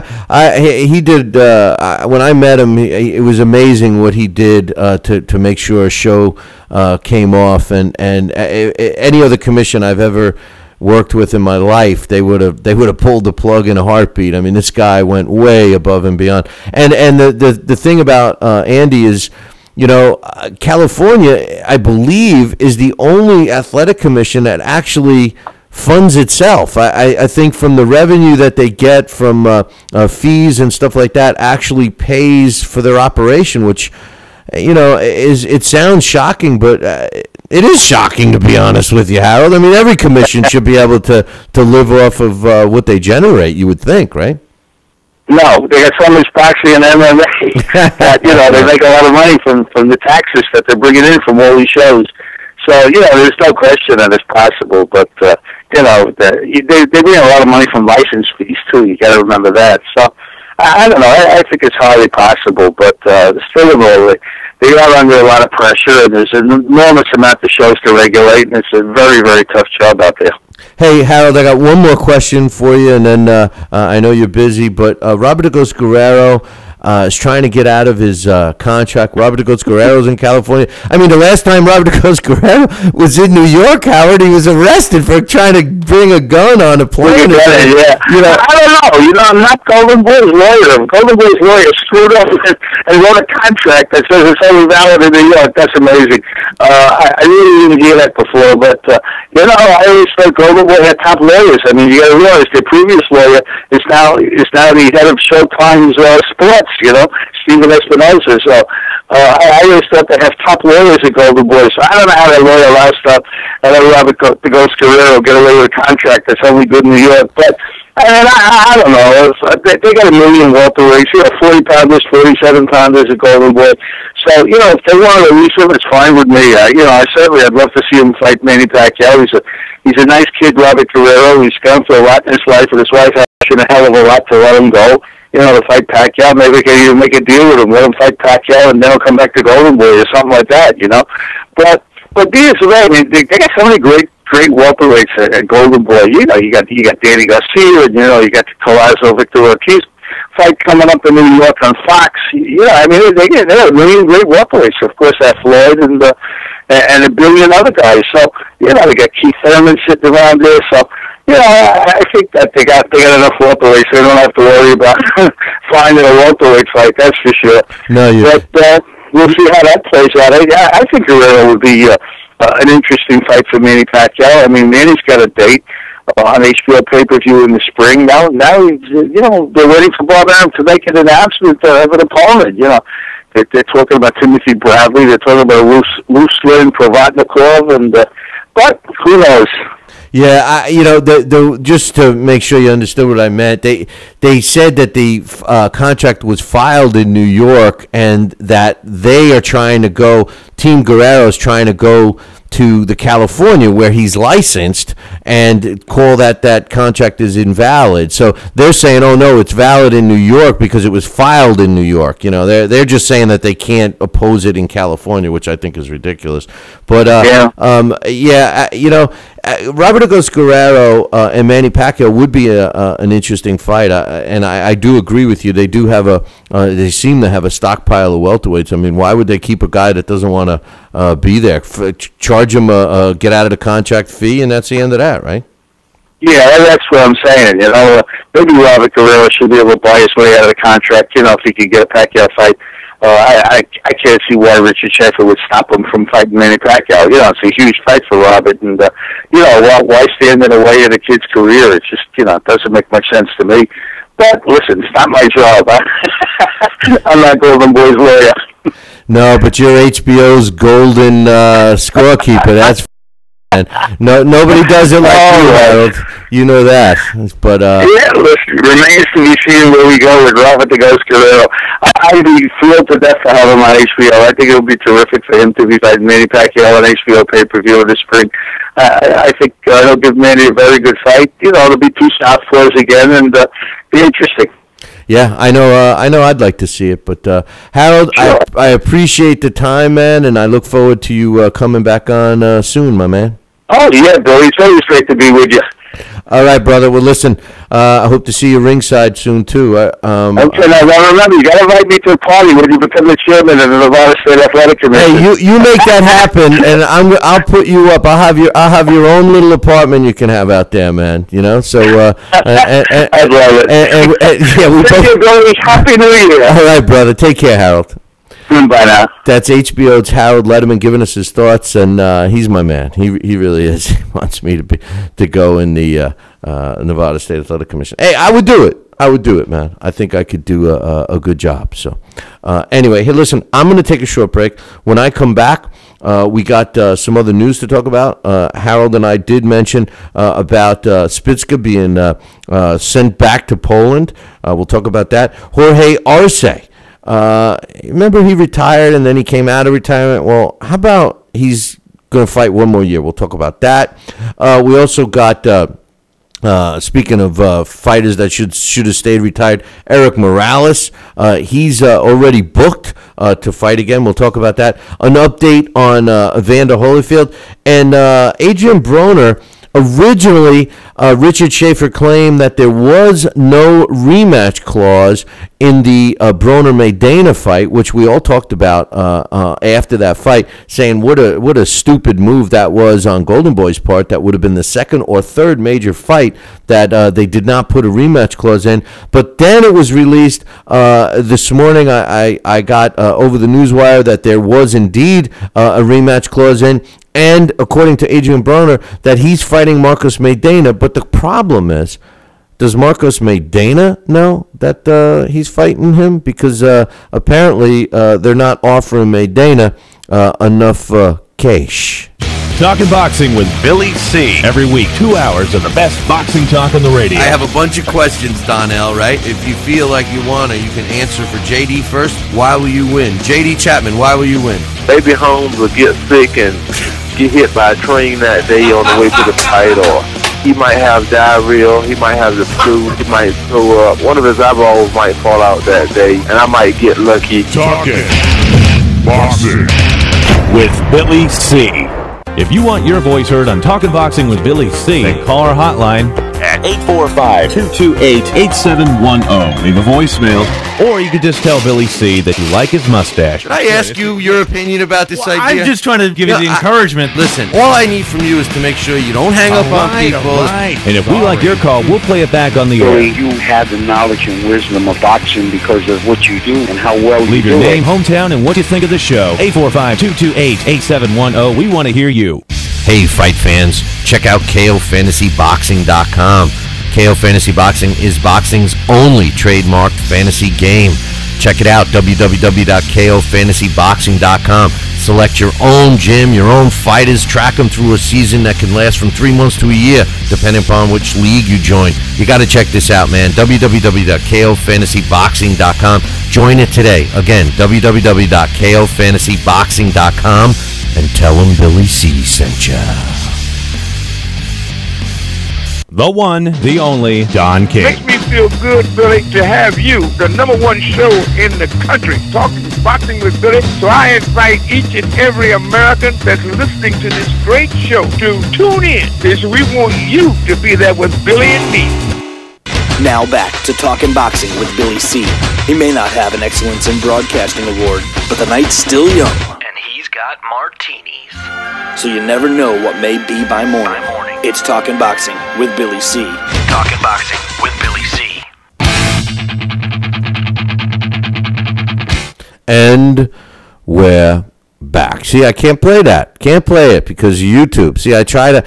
he did. When I met him, it was amazing what he did to make sure a show came off. And any other commission I've ever worked with in my life, they would have pulled the plug in a heartbeat. I mean, this guy went way above and beyond. And the thing about Andy is, California, I believe, is the only athletic commission that actually funds itself. I think from the revenue that they get from fees and stuff like that actually pays for their operation, which it sounds shocking, but it is shocking, to be honest with you, Harold. I mean, every commission should be able to live off of what they generate, you would think, right? No, they got so much boxing and MMA that they make a lot of money from the taxes that they're bringing in from all these shows. So, there's no question that it's possible, but, they bring a lot of money from license fees, too. You got to remember that. So, I don't know. I think it's highly possible, but still in all, they are under a lot of pressure, and there's an enormous amount of shows to regulate, and it's a very, very tough job out there. Hey, Harold, I got one more question for you, and then I know you're busy, but Robert Agos Guerrero is trying to get out of his contract. Robert Agos Guerrero's in California. I mean, the last time Robert Agos Guerrero was in New York, Howard, he was arrested for trying to bring a gun on a plane. Yeah. I don't know. I'm not Golden Boy's lawyer. Golden Boy's lawyer screwed up and wrote a contract that says it's only valid in New York. That's amazing. I really didn't hear that before, but, I always thought Golden Boy had top lawyers. I mean, you got to realize their previous lawyer is now the head of Showtime's sports. Stephen Espinosa. So I always thought they have top lawyers at Golden Boy. So I don't know how that lawyer allows stuff and let Robert Agos Guerrero get away with a contract that's only good in New York. But I don't know. They got a million welterweights. 40-pounders, 47-pounders at Golden Boy. So, if they want to release him, it's fine with me. I'd love to see him fight Manny Pacquiao. He's a nice kid, Robert Guerrero. He's gone through a lot in his life, and his wife has a hell of a lot to let him go. To fight Pacquiao. Maybe we can even make a deal with him. Let him fight Pacquiao, and then he'll come back to Golden Boy or something like that, But be as it may, I mean, they got so many great welterweights at Golden Boy. You got Danny Garcia, and you got the Collazo Victor Ortiz fight coming up in New York on Fox. I mean, they have a million great welterweights. Of course, that Floyd and a billion other guys. So, they got Keith Thurman sitting around there. So, I think that they got enough welterweights, so they don't have to worry about finding a welterweight fight. That's for sure. No, but we'll see how that plays out. I think Guerrero would be an interesting fight for Manny Pacquiao. I mean, Manny's got a date on HBO pay-per-view in the spring. Now they're waiting for Bob Arum to make an announcement of an opponent. They're talking about Timothy Bradley. They're talking about Ruslan Provatnikov, but who knows? Yeah, just to make sure you understood what I meant, they said that the contract was filed in New York and that they are trying to go, Team Guerrero is trying to go to the California where he's licensed and call that contract is invalid. So they're saying, oh no, it's valid in New York because it was filed in New York. They're just saying that they can't oppose it in California, which I think is ridiculous. But Robert Agos Guerrero and Manny Pacquiao would be an interesting fight, and I do agree with you. They do have they seem to have a stockpile of welterweights. I mean, why would they keep a guy that doesn't want to be there? Charge him a get out of the contract fee, and that's the end of that, right? Yeah, that's what I'm saying. Maybe Robert Guerrero should be able to buy his way out of the contract. If he could get a Pacquiao fight. I can't see why Richard Sheffer would stop him from fighting Manny Pacquiao. It's a huge fight for Robert, and why stand in the way of the kid's career? It just it doesn't make much sense to me. But listen, it's not my job. I'm not Golden Boy's lawyer. No, but you're HBO's golden scorekeeper. That's and nobody does it like you, Harold. You know that. But listen, it remains to be seen where we go with Robert Agos Guerrero. I'd be thrilled to death to have him on HBO. I think it would be terrific for him to be fighting Manny Pacquiao on HBO pay-per-view in the spring. I think he'll give Manny a very good fight. There'll be two southpaws again, and be interesting. Yeah, I know. I'd like to see it, but Harold, Sure. I appreciate the time, man, and I look forward to you coming back on soon, my man. Oh, yeah, Billy. It's always great to be with you. All right, brother. Well, listen, I hope to see you ringside soon, too. Okay, now remember, you got to invite me to a party when you become the chairman of the Nevada State Athletic Commission. Hey, you make that happen, and I'll put you up. I'll have your own little apartment you can have out there, man. You know, so I love it. Yeah, we Thank you, Billy. Happy New Year. All right, brother. Take care, Harold. Bye now. That's HBO's Harold Letterman giving us his thoughts, and he's my man. He really is. He wants me to go in the Nevada State Athletic Commission. Hey, I would do it, man. I think I could do a good job. So anyway, hey, listen, I'm going to take a short break. When I come back, we got some other news to talk about. Harold and I did mention about Spitzka being sent back to Poland. We'll talk about that. Jorge Arce. Remember he retired and then he came out of retirement? Well, how about he's going to fight one more year? We'll talk about that. We also got, speaking of fighters that should have stayed retired, Eric Morales. He's already booked to fight again. We'll talk about that. An update on Evander Holyfield. And Adrian Broner. Originally, Richard Schaefer claimed that there was no rematch clause in the Broner-Maidana fight, which we all talked about after that fight, saying what a stupid move that was on Golden Boy's part. That would have been the second or third major fight that they did not put a rematch clause in. But then it was released this morning. I got over the newswire that there was indeed a rematch clause in. And according to Adrian Broner, that he's fighting Marcos Maidana. But the problem is, does Marcos Maidana know that he's fighting him? Because apparently they're not offering Maidana enough cash. Talking Boxing with Billy C. Every week, 2 hours of the best boxing talk on the radio. I have a bunch of questions, Donnell, right? If you feel like you want to, you can answer for JD first. Why will you win? JD Chapman, why will you win? Baby Holmes will get sick and get hit by a train that day on the way to the fight, or he might have diarrhea, he might have the flu, he might throw up, one of his eyeballs might fall out that day, and I might get lucky. Talking Boxing with Billy C. If you want your voice heard on Talking Boxing with Billy C, then call our hotline at 845-228-8710. Leave a voicemail, or you could just tell Billy C that you like his mustache. Should I ask you your opinion about this idea? I'm just trying to give you the encouragement. Listen, all I need from you is to make sure you don't hang up on people. And if we like your call, we'll play it back on the air. You have the knowledge and wisdom of boxing because of what you do and how well you do it. Leave your name, hometown, and what you think of the show. 845-228-8710. We want to hear you. Hey, fight fans, check out KOFantasyBoxing.com. KO Fantasy Boxing is boxing's only trademarked fantasy game. Check it out, www.KOFantasyBoxing.com. Select your own gym, your own fighters, track them through a season that can last from 3 months to a year, depending upon which league you join. You got to check this out, man. www.KOFantasyBoxing.com. Join it today. Again, www.KOFantasyBoxing.com, and tell them Billy C sent ya. The one, the only, Don King. Makes me feel good, Billy, to have you, the #1 show in the country, Talking Boxing with Billy. So I invite each and every American that's listening to this great show to tune in, because we want you to be there with Billy and me. Now back to Talking Boxing with Billy C. He may not have an Excellence in Broadcasting award, but the night's still young. And he's got martinis. So you never know what may be by morning. It's Talking Boxing with Billy C. Talking Boxing with Billy C. And we're back. See, I can't play that. Can't play it because of YouTube. See, I try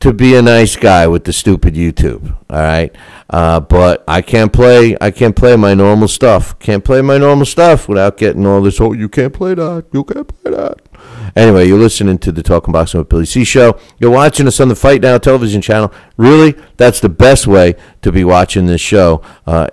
to be a nice guy with the stupid YouTube. All right, but I can't play my normal stuff. Can't play my normal stuff without getting all this. Oh, you can't play that. You can't play that. Anyway, you're listening to the Talking Boxing with Billy C show. You're watching us on the Fight Now television channel. Really, that's the best way to be watching this show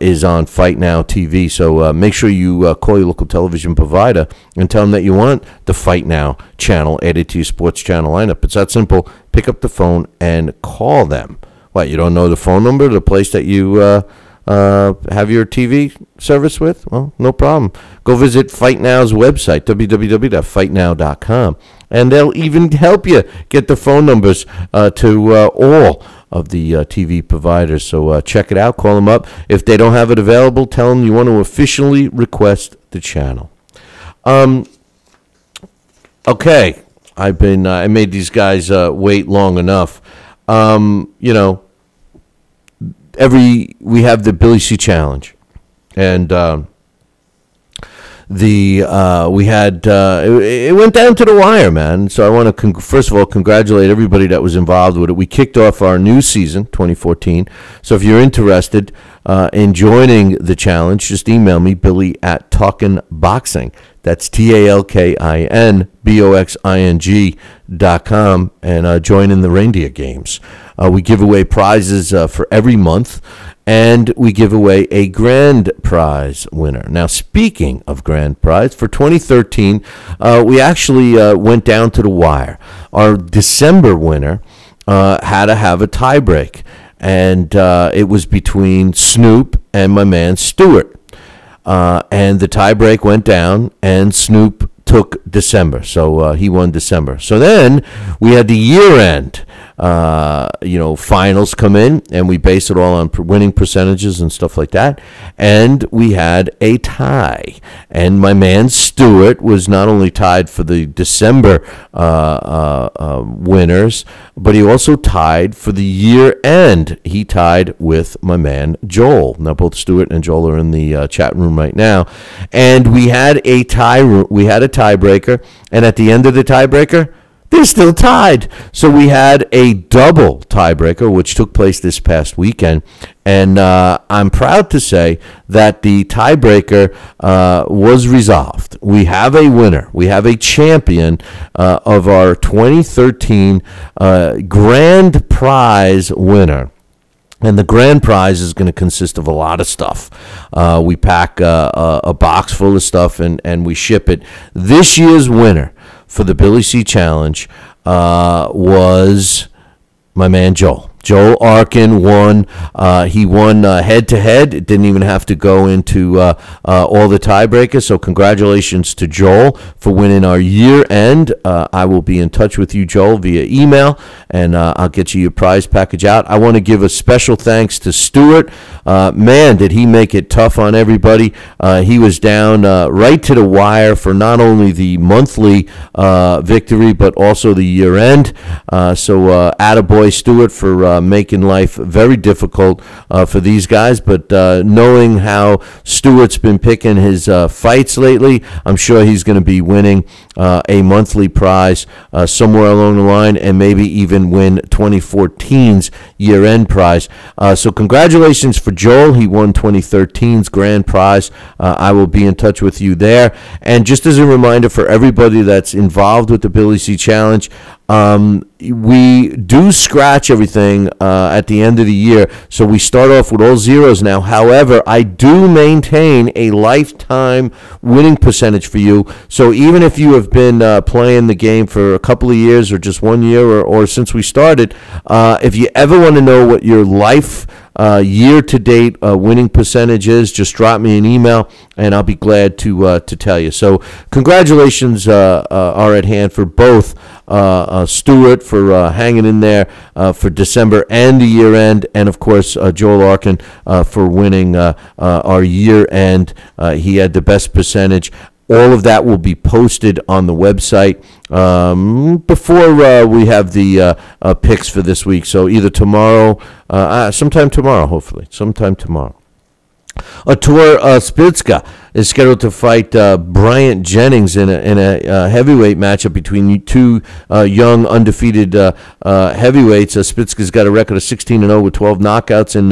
is on Fight Now TV. So make sure you call your local television provider and tell them that you want the Fight Now channel added to your sports channel lineup. It's that simple. Pick up the phone and call them. What, you don't know the phone number, the place that you have your TV service with? Well, no problem. Go visit Fight Now's website, www.fightnow.com, and they'll even help you get the phone numbers to all of the TV providers. So check it out. Call them up. If they don't have it available, tell them you want to officially request the channel. Okay, I made these guys wait long enough. We have the Billy C Challenge, and it went down to the wire, man. So I want to first of all congratulate everybody that was involved with it. We kicked off our new season, 2014. So if you're interested in joining the challenge, just email me, Billy@TalkinBoxing. That's TalkinBoxing.com, and join in the reindeer games. We give away prizes for every month, and we give away a grand prize winner. Now, speaking of grand prize, for 2013, we actually went down to the wire. Our December winner had to have a tie break, and it was between Snoop and my man Stewart. And the tie break went down, and Snoop took December, so he won December. So then we had the year-end, finals come in, and we base it all on winning percentages and stuff like that. And we had a tie, and my man Stewart was not only tied for the December winners, but he also tied for the year-end. He tied with my man Joel. Now both Stewart and Joel are in the chat room right now, and we had a tiebreaker, and at the end of the tiebreaker, they're still tied. So we had a double tiebreaker, which took place this past weekend. And I'm proud to say that the tiebreaker was resolved. We have a winner. We have a champion of our 2013 grand prize winner. And the grand prize is going to consist of a lot of stuff. We pack a box full of stuff, and we ship it. This year's winner for the Billy C Challenge was my man Joel. Joel Arkin won. He won head-to-head. It didn't even have to go into all the tiebreakers. So congratulations to Joel for winning our year-end. I will be in touch with you, Joel, via email, and I'll get you your prize package out. I want to give a special thanks to Stewart. Man, did he make it tough on everybody. He was down right to the wire for not only the monthly victory, but also the year-end. So attaboy, Stewart, for making life very difficult for these guys, but knowing how Stewart's been picking his fights lately, I'm sure he's going to be winning a monthly prize somewhere along the line, and maybe even win 2014's year-end prize. So congratulations for Joel. He won 2013's grand prize. I will be in touch with you there. And just as a reminder for everybody that's involved with the Billy C Challenge, we do scratch everything at the end of the year, so we start off with all zeros now. However, I do maintain a lifetime winning percentage for you, so even if you have been playing the game for a couple of years or just 1 year or since we started, if you ever want to know what your life year-to-date winning percentage is, just drop me an email, and I'll be glad to tell you. So congratulations are at hand for both Stewart for hanging in there for December and the year-end, and of course Joel Arkin for winning our year-end. He had the best percentage. All of that will be posted on the website before we have the picks for this week. So either tomorrow, sometime tomorrow, hopefully, sometime tomorrow. Artur Spitska is scheduled to fight Bryant Jennings in a heavyweight matchup between two young undefeated heavyweights. Spitska's got a record of 16-0 with 12 knockouts, and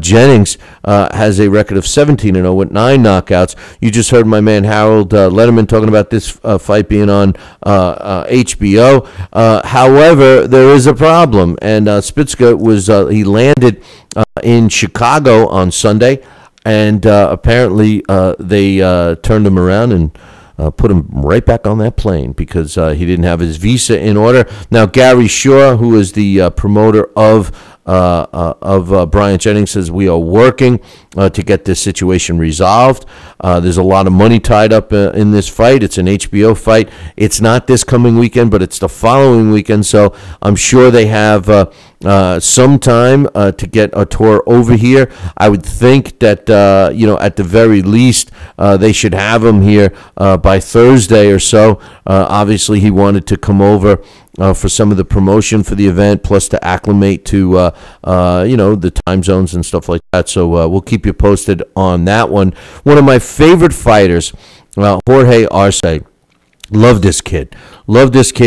Jennings has a record of 17-0 with 9 knockouts. You just heard my man Harold Letterman talking about this fight being on HBO. However, there is a problem, and Spitska he landed in Chicago on Sunday. And apparently they turned him around and put him right back on that plane because he didn't have his visa in order. Now, Gary Shaw, who is the promoter of Brian Jennings says, we are working to get this situation resolved. There's a lot of money tied up in this fight. It's an HBO fight. It's not this coming weekend, but it's the following weekend. So I'm sure they have some time to get a tour over here. I would think that, at the very least, they should have him here by Thursday or so. Obviously, he wanted to come over for some of the promotion for the event, plus to acclimate to, the time zones and stuff like that. So we'll keep you posted on that one. One of my favorite fighters, Jorge Arce. Love this kid.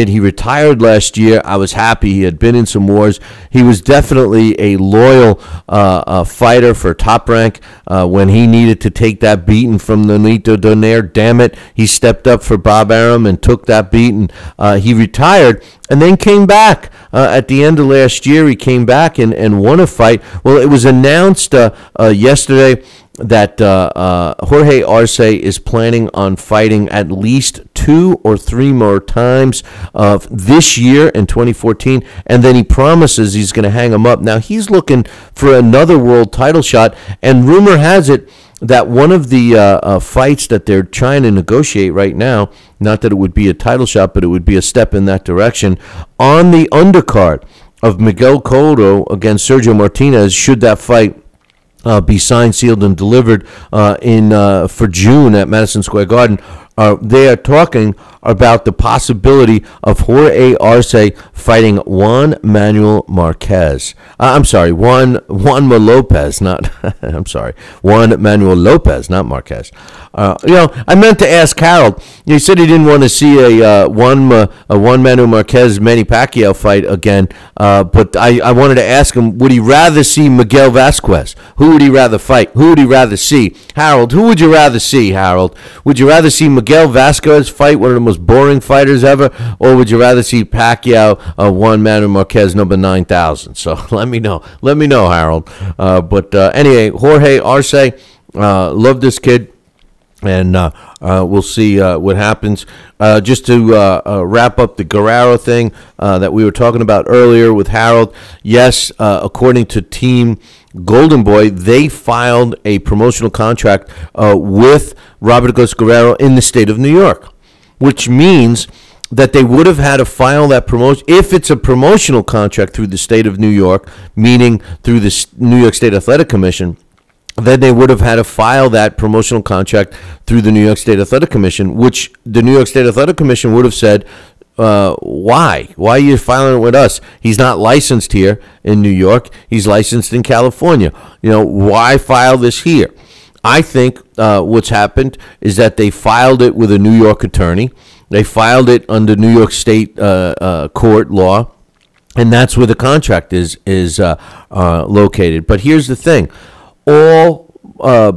He retired last year. I was happy. He had been in some wars. He was definitely a loyal fighter for Top Rank when he needed to take that beating from Nonito Donaire. Damn it. He stepped up for Bob Arum and took that beating. He retired and then came back. At the end of last year, he came back and won a fight. Well, it was announced yesterday that Jorge Arce is planning on fighting at least 2 or 3 more times this year in 2014, and then he promises he's going to hang him up. Now, he's looking for another world title shot, and rumor has it that one of the fights that they're trying to negotiate right now, not that it would be a title shot, but it would be a step in that direction, on the undercard of Miguel Cotto against Sergio Martinez, should that fight be signed, sealed, and delivered for June at Madison Square Garden. They are talking about the possibility of Jorge Arce fighting Juan Manuel Marquez. Juanma Lopez, Juan Manuel Lopez, not Marquez. I meant to ask Harold. He said he didn't want to see a Juan Manuel Marquez Manny Pacquiao fight again, but I wanted to ask him, would he rather see Miguel Vasquez? Who would he rather fight? Who would he rather see? Harold, who would you rather see, Harold? Would you rather see Miguel Vasquez fight one of the most boring fighters ever, or would you rather see Pacquiao, Juan Manuel Marquez, number 9,000? So let me know, Harold. But anyway, Jorge Arce, love this kid, and we'll see what happens. Just to wrap up the Guerrero thing that we were talking about earlier with Harold, yes, according to Team Golden Boy, they filed a promotional contract with Robert Guerrero in the state of New York, which means that they would have had to file that promotion. If it's a promotional contract through the state of New York, meaning through the New York State Athletic Commission, then they would have had to file that promotional contract through the New York State Athletic Commission, which the New York State Athletic Commission would have said, why? Why are you filing it with us? He's not licensed here in New York. He's licensed in California. Why file this here? I think what's happened is that they filed it with a New York attorney. They filed it under New York State court law, and that's where the contract is located. But here's the thing. All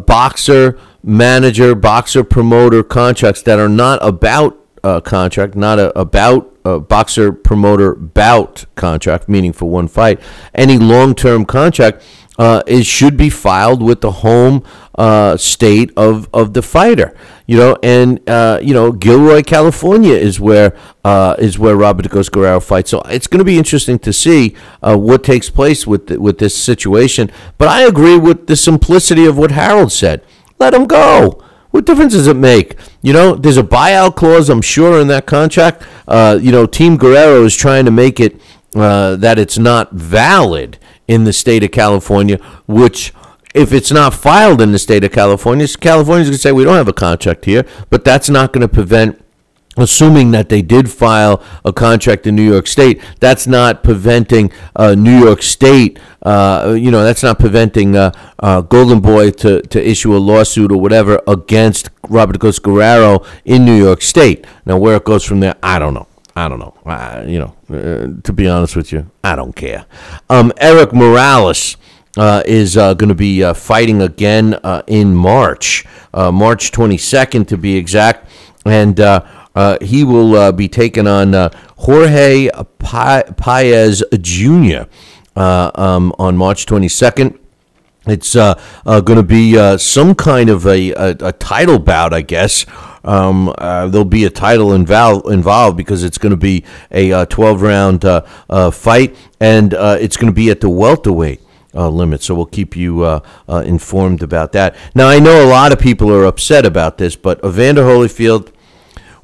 boxer manager, boxer promoter contracts that are not about contract, not about boxer promoter bout contract, meaning for one fight, any long-term contract should be filed with the home state of the fighter. Gilroy, California is where Robert Guerrero fights. So it's going to be interesting to see what takes place with this situation. But I agree with the simplicity of what Harold said. Let him go. What difference does it make? There's a buyout clause, I'm sure, in that contract. Team Guerrero is trying to make it that it's not valid in the state of California, which, if it's not filed in the state of California, California's going to say, we don't have a contract here, but that's not going to prevent, assuming that they did file a contract in New York State, that's not preventing New York State, that's not preventing Golden Boy to issue a lawsuit or whatever against Robert Guerrero in New York State. Now, where it goes from there, I don't know. To be honest with you, I don't care. Eric Morales is going to be fighting again in March, March 22nd to be exact, and he will be taking on Jorge Paez Jr. On March 22nd. It's going to be some kind of a title bout, I guess. there'll be a title involved because it's going to be a 12-round fight, and it's going to be at the welterweight limit. So we'll keep you informed about that. Now, I know a lot of people are upset about this, but Evander Holyfield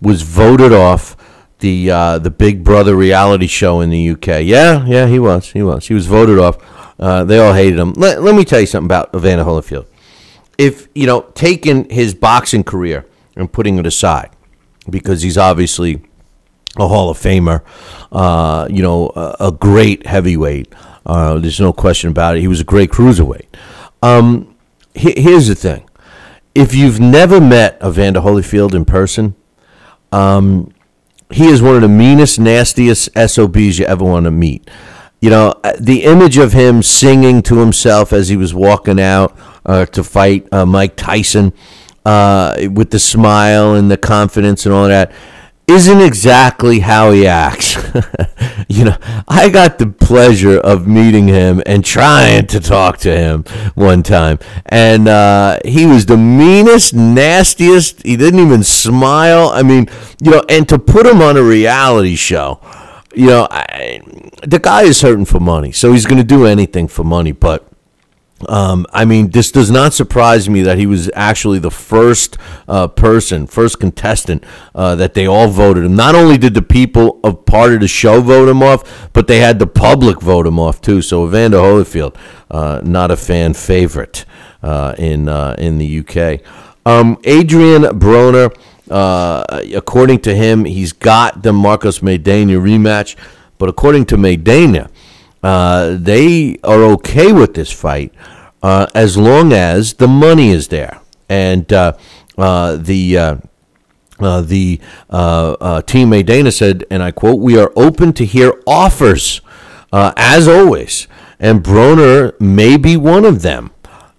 was voted off the Big Brother reality show in the UK. Yeah, he was. He was voted off. They all hated him. Let me tell you something about Evander Holyfield. If, taking his boxing career and putting it aside, because he's obviously a Hall of Famer, a great heavyweight. There's no question about it. He was a great cruiserweight. Here's the thing. If you've never met Evander Holyfield in person, he is one of the meanest, nastiest SOBs you ever want to meet. The image of him singing to himself as he was walking out to fight Mike Tyson with the smile and the confidence and all that isn't exactly how he acts. I got the pleasure of meeting him and trying to talk to him one time. And he was the meanest, nastiest. He didn't even smile. I mean, and to put him on a reality show, the guy is hurting for money. So he's going to do anything for money. But this does not surprise me that he was actually the first contestant that they all voted him. Not only did the people of part of the show vote him off, but they had the public vote him off too. So Evander Holyfield, not a fan favorite in the UK. Adrian Broner, according to him, he's got the Marcos Maidana rematch, but according to Maidana, they are okay with this fight as long as the money is there. And the team Maidana said, and I quote, "We are open to hear offers, as always, and Broner may be one of them,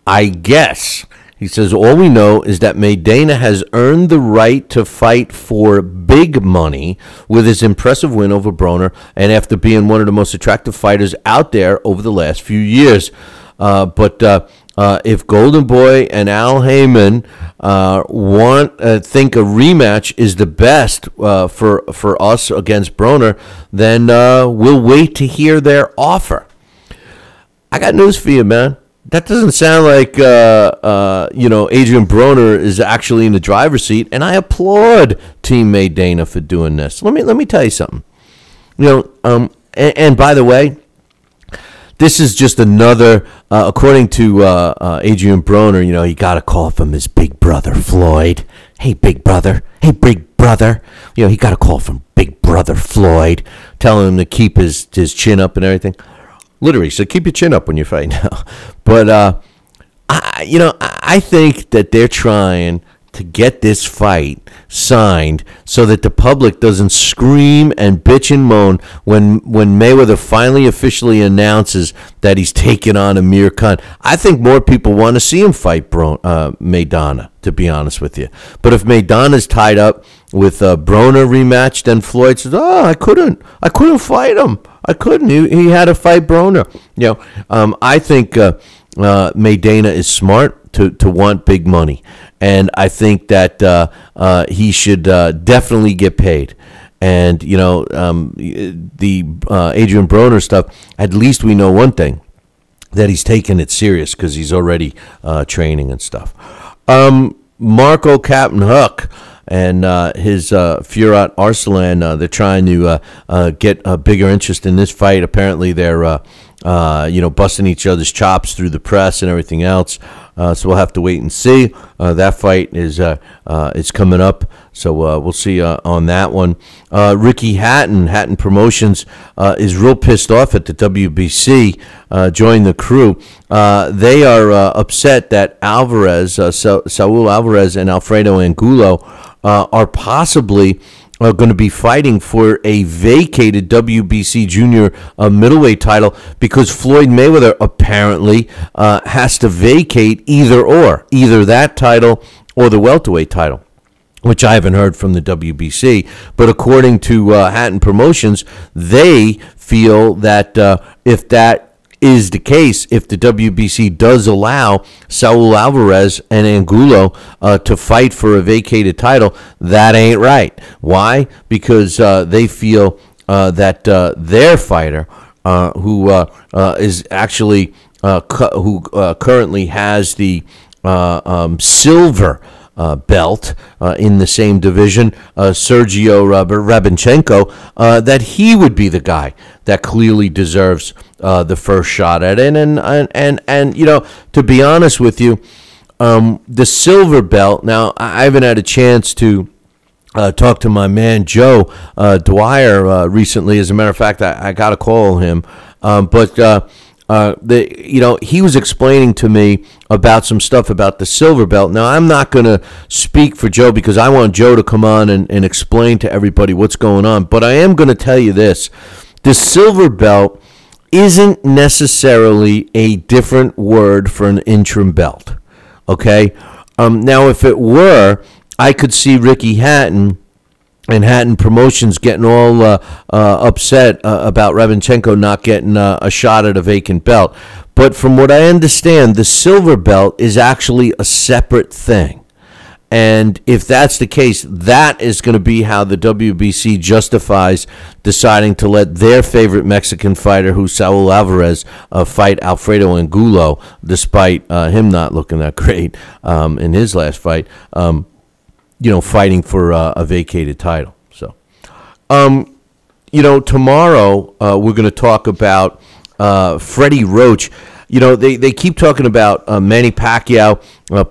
I guess." He says, "All we know is that Maidana has earned the right to fight for big money with his impressive win over Broner and after being one of the most attractive fighters out there over the last few years. But if Golden Boy and Al Heyman think a rematch is the best for us against Broner, then we'll wait to hear their offer." I got news for you, man. That doesn't sound like Adrian Broner is actually in the driver's seat, and I applaud Team Maidana for doing this. Let me tell you something. And by the way, this is just another. According to Adrian Broner, he got a call from his big brother Floyd. Hey, big brother. Hey, big brother. He got a call from big brother Floyd, telling him to keep his chin up and everything. Literally, so keep your chin up when you're fighting now. But, I think that they're trying to get this fight signed so that the public doesn't scream and bitch and moan when Mayweather finally officially announces that he's taking on Amir Khan. I think more people want to see him fight Maidana, to be honest with you. But if Maidana's tied up with Broner rematch, then Floyd says, I couldn't fight him. I couldn't. He had to fight Broner. I think Maidana is smart to want big money, and I think that he should definitely get paid. And the Adrian Broner stuff. At least we know one thing, that he's taking it serious because he's already training and stuff. Marco Captain Hook and his Firat Arslan, they're trying to get a bigger interest in this fight. Apparently, they're busting each other's chops through the press and everything else. So we'll have to wait and see. That fight is coming up, so we'll see on that one. Ricky Hatton Promotions, is real pissed off at the WBC. Joined the crew. They are upset that Saul Alvarez and Alfredo Angulo are possibly going to be fighting for a vacated WBC junior middleweight title because Floyd Mayweather apparently has to vacate either that title or the welterweight title, which I haven't heard from the WBC. But according to Hatton Promotions, they feel that if that is the case if the WBC does allow Saul Alvarez and Angulo to fight for a vacated title. That ain't right. Why? Because they feel that their fighter, who is actually who currently has the silver belt in the same division, Sergio Rabinchenko, that he would be the guy that clearly deserves the first shot at it. And you know, to be honest with you, the silver belt. Now, I haven't had a chance to talk to my man Joe Dwyer recently. As a matter of fact, I got to call him, but. He was explaining to me about some stuff about the silver belt. Now, I'm not going to speak for Joe because I want Joe to come on and explain to everybody what's going on. But I am going to tell you this. The silver belt isn't necessarily a different word for an interim belt. Okay? Now, if it were, I could see Ricky Hatton and Hatton Promotions getting all upset about Rabinchenko not getting a shot at a vacant belt. But from what I understand, the silver belt is actually a separate thing. And if that's the case, that is going to be how the WBC justifies deciding to let their favorite Mexican fighter, who's Saul Alvarez, fight Alfredo Angulo, despite him not looking that great in his last fight. Fighting for a vacated title. So, tomorrow we're going to talk about Freddie Roach. They keep talking about Manny Pacquiao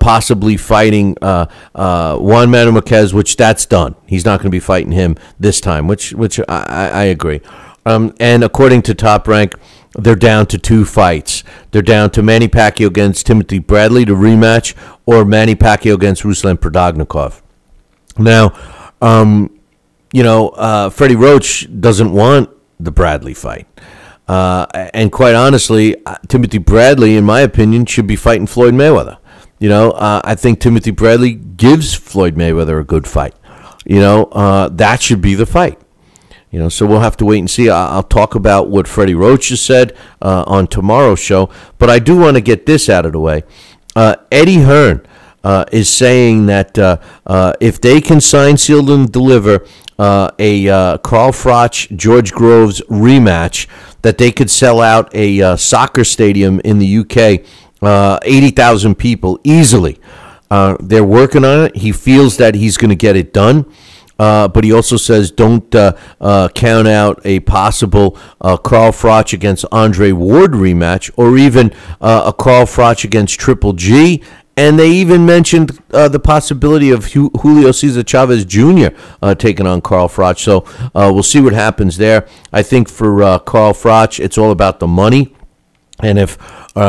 possibly fighting Juan Manuel Marquez, which that's done. He's not going to be fighting him this time, which I agree. And according to Top Rank, they're down to 2 fights. They're down to Manny Pacquiao against Timothy Bradley to rematch, or Manny Pacquiao against Ruslan Prodannikov. Now, Freddie Roach doesn't want the Bradley fight. And quite honestly, Timothy Bradley, in my opinion, should be fighting Floyd Mayweather. I think Timothy Bradley gives Floyd Mayweather a good fight. That should be the fight. So we'll have to wait and see. I'll talk about what Freddie Roach has said on tomorrow's show. But I do want to get this out of the way. Eddie Hearn is saying that if they can sign, seal, and deliver a Carl Froch, George Groves rematch, that they could sell out a soccer stadium in the UK, 80,000 people easily. They're working on it. He feels that he's going to get it done. But he also says don't count out a possible Carl Froch against Andre Ward rematch, or even a Carl Froch against Triple G. And they even mentioned the possibility of Julio Cesar Chavez Jr. Taking on Carl Froch. So we'll see what happens there. I think for Carl Froch, it's all about the money. And if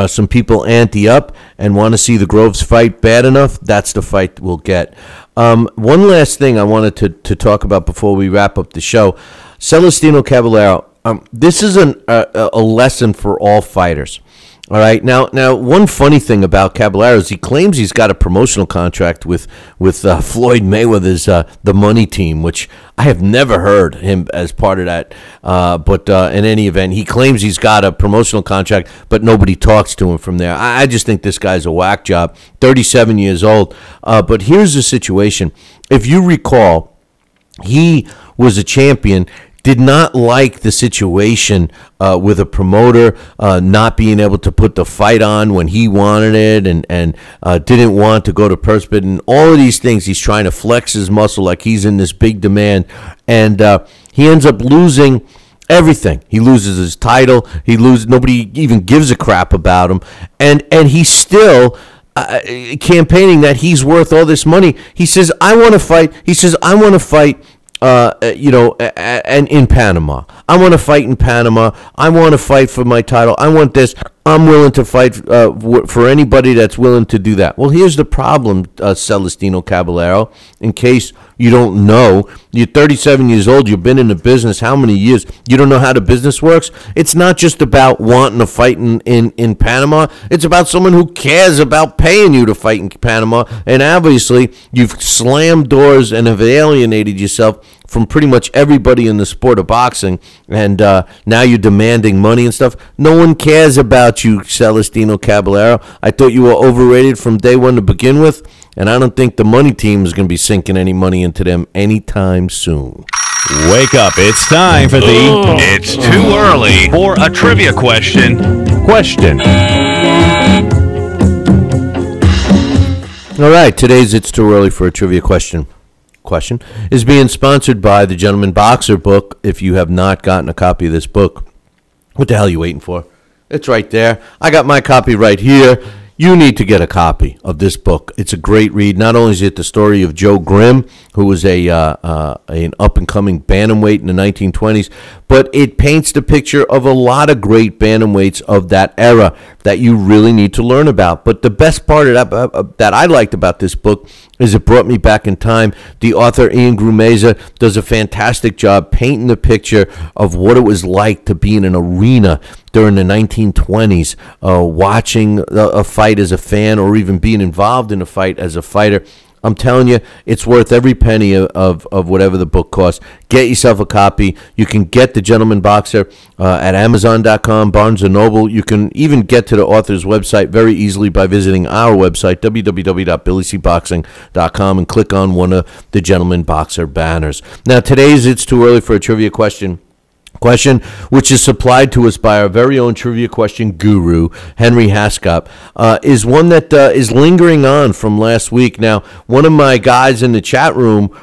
some people ante up and want to see the Groves fight bad enough, that's the fight we'll get. One last thing I wanted to talk about before we wrap up the show. Celestino Caballero, this is a lesson for all fighters. All right. Now, one funny thing about Caballero is he claims he's got a promotional contract with Floyd Mayweather's The Money Team, which I have never heard him as part of that. But in any event, he claims he's got a promotional contract, but nobody talks to him from there. I just think this guy's a whack job. 37 years old. But here's the situation. If you recall, he was a champion. Did not like the situation with a promoter not being able to put the fight on when he wanted it, and didn't want to go to purse bid, and all of these things. He's trying to flex his muscle like he's in this big demand, and he ends up losing everything. He loses his title. Nobody even gives a crap about him, and he's still campaigning that he's worth all this money. He says, "I want to fight." He says, "I want to fight." And in Panama. I want to fight in Panama. I want to fight for my title. I want this. I'm willing to fight for anybody that's willing to do that. Well, here's the problem, Celestino Caballero. In case you don't know, you're 37 years old. You've been in the business how many years? You don't know how the business works? It's not just about wanting to fight in Panama. It's about someone who cares about paying you to fight in Panama. And obviously, you've slammed doors and have alienated yourself from pretty much everybody in the sport of boxing, and now you're demanding money and stuff. No one cares about you, Celestino Caballero. I thought you were overrated from day one to begin with, and I don't think the money team is going to be sinking any money into them anytime soon. Wake up. It's time for It's too early for a trivia question. All right, today's It's Too Early for a Trivia question is being sponsored by the Gentleman Boxer book. If you have not gotten a copy of this book, what the hell are you waiting for? It's right there. I got my copy right here. You need to get a copy of this book. It's a great read. Not only is it the story of Joe Grimm, who was an up-and-coming bantamweight in the 1920s, but it paints the picture of a lot of great bantamweights of that era that you really need to learn about. But the best part of that I liked about this book is it brought me back in time. The author, Ian Grumeza, does a fantastic job painting the picture of what it was like to be in an arena during the 1920s, watching a fight as a fan or even being involved in a fight as a fighter. I'm telling you, it's worth every penny of whatever the book costs. Get yourself a copy. You can get The Gentleman Boxer at Amazon.com, Barnes & Noble. You can even get to the author's website very easily by visiting our website, www.BillyCBoxing.com, and click on one of the Gentleman Boxer banners. Now, today's It's Too Early for a Trivia question, which is supplied to us by our very own trivia question guru, Henry Haskop, is one that is lingering on from last week. Now, one of my guys in the chat room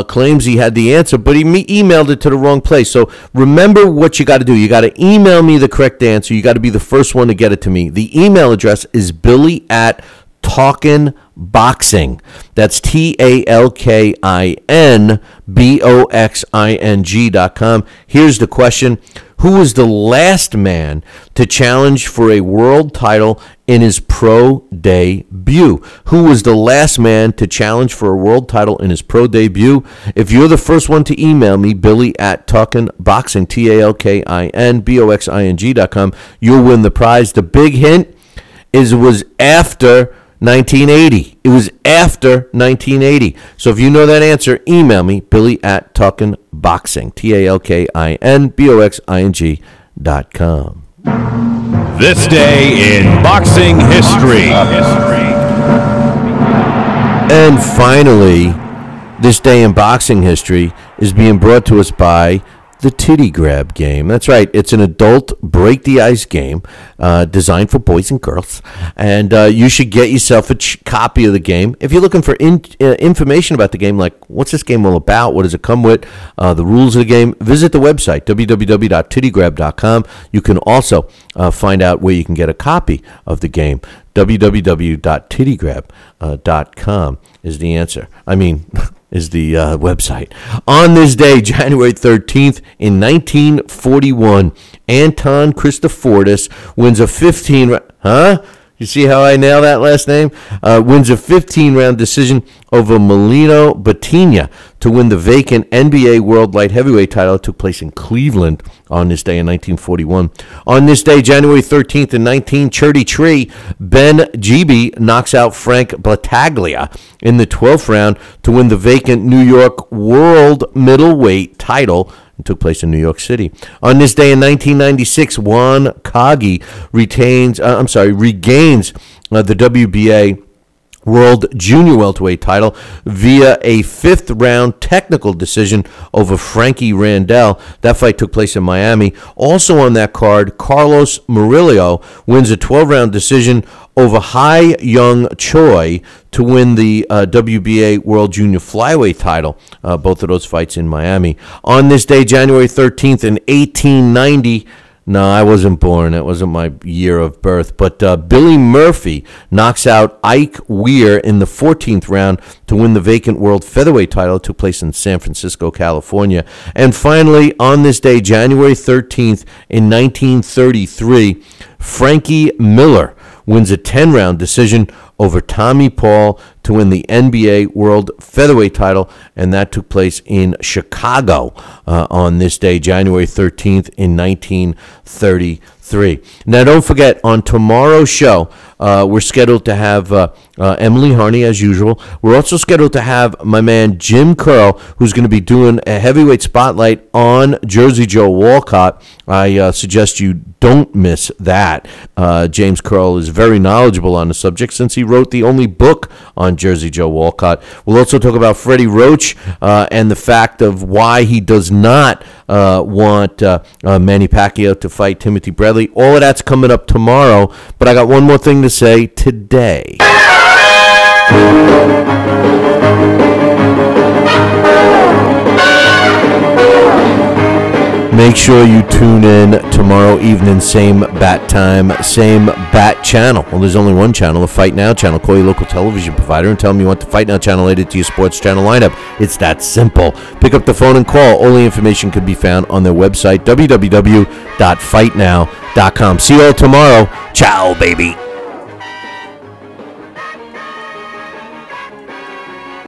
claims he had the answer, but he emailed it to the wrong place. So remember what you got to do. You got to email me the correct answer. You got to be the first one to get it to me. The email address is billy@talkinboxing. That's TALKINBOXING.com. Here's the question. Who was the last man to challenge for a world title in his pro debut? Who was the last man to challenge for a world title in his pro debut? If you're the first one to email me, billy@talkinboxing, TALKINBOXING.com, you'll win the prize. The big hint is it was after 1980. It was after 1980. So if you know that answer, email me, billy@talkinboxing, TALKINBOXING.com. This day in boxing history. And finally, this day in boxing history is being brought to us by the Titty Grab game. That's right. It's an adult break-the-ice game designed for boys and girls. And you should get yourself a copy of the game. If you're looking for information about the game, like what's this game all about, what does it come with, the rules of the game, visit the website, www.tittygrab.com. You can also find out where you can get a copy of the game. www.tittygrab.com is the answer. Is the website. On this day, January 13th, in 1941, Anton Christofortis wins a 15... You see how I nail that last name? Wins a 15-round decision over Melino Batinha to win the vacant NBA World Light Heavyweight title. It took place in Cleveland on this day in 1941. On this day, January 13th in 1933, Ben Gibi knocks out Frank Battaglia in the 12th round to win the vacant New York World Middleweight title. It took place in New York City. On this day in 1996, Juan Kagi regains the WBA World Junior Welterweight title via a 5th round technical decision over Frankie Randall. That fight took place in Miami. Also on that card, Carlos Murillo wins a 12-round decision over Hai Young Choi to win the WBA World Junior Flyweight title. Both of those fights in Miami. On this day, January 13th in 1890, no, I wasn't born. It wasn't my year of birth. But Billy Murphy knocks out Ike Weir in the 14th round to win the vacant world featherweight title. It took place in San Francisco, California. And finally, on this day, January 13th in 1933, Frankie Miller wins a 10-round decision over Tommy Paul to win the NBA World Featherweight title, and that took place in Chicago on this day, January 13th in 1933. Now, don't forget, on tomorrow's show, we're scheduled to have Emily Harney, as usual. We're also scheduled to have my man Jim Curl, who's going to be doing a heavyweight spotlight on Jersey Joe Walcott. I suggest you don't miss that. James Curl is very knowledgeable on the subject since he wrote the only book on Jersey Joe Walcott. We'll also talk about Freddie Roach and the fact of why he does not want Manny Pacquiao to fight Timothy Bradley. All of that's coming up tomorrow, but I got one more thing to say today. Make sure you tune in tomorrow evening, same bat time, same bat channel. Well, there's only one channel, the Fight Now channel. Call your local television provider and tell them you want the Fight Now channel added to your sports channel lineup. It's that simple. Pick up the phone and call. All the information can be found on their website, www.fightnow.com. See you all tomorrow. Ciao, baby.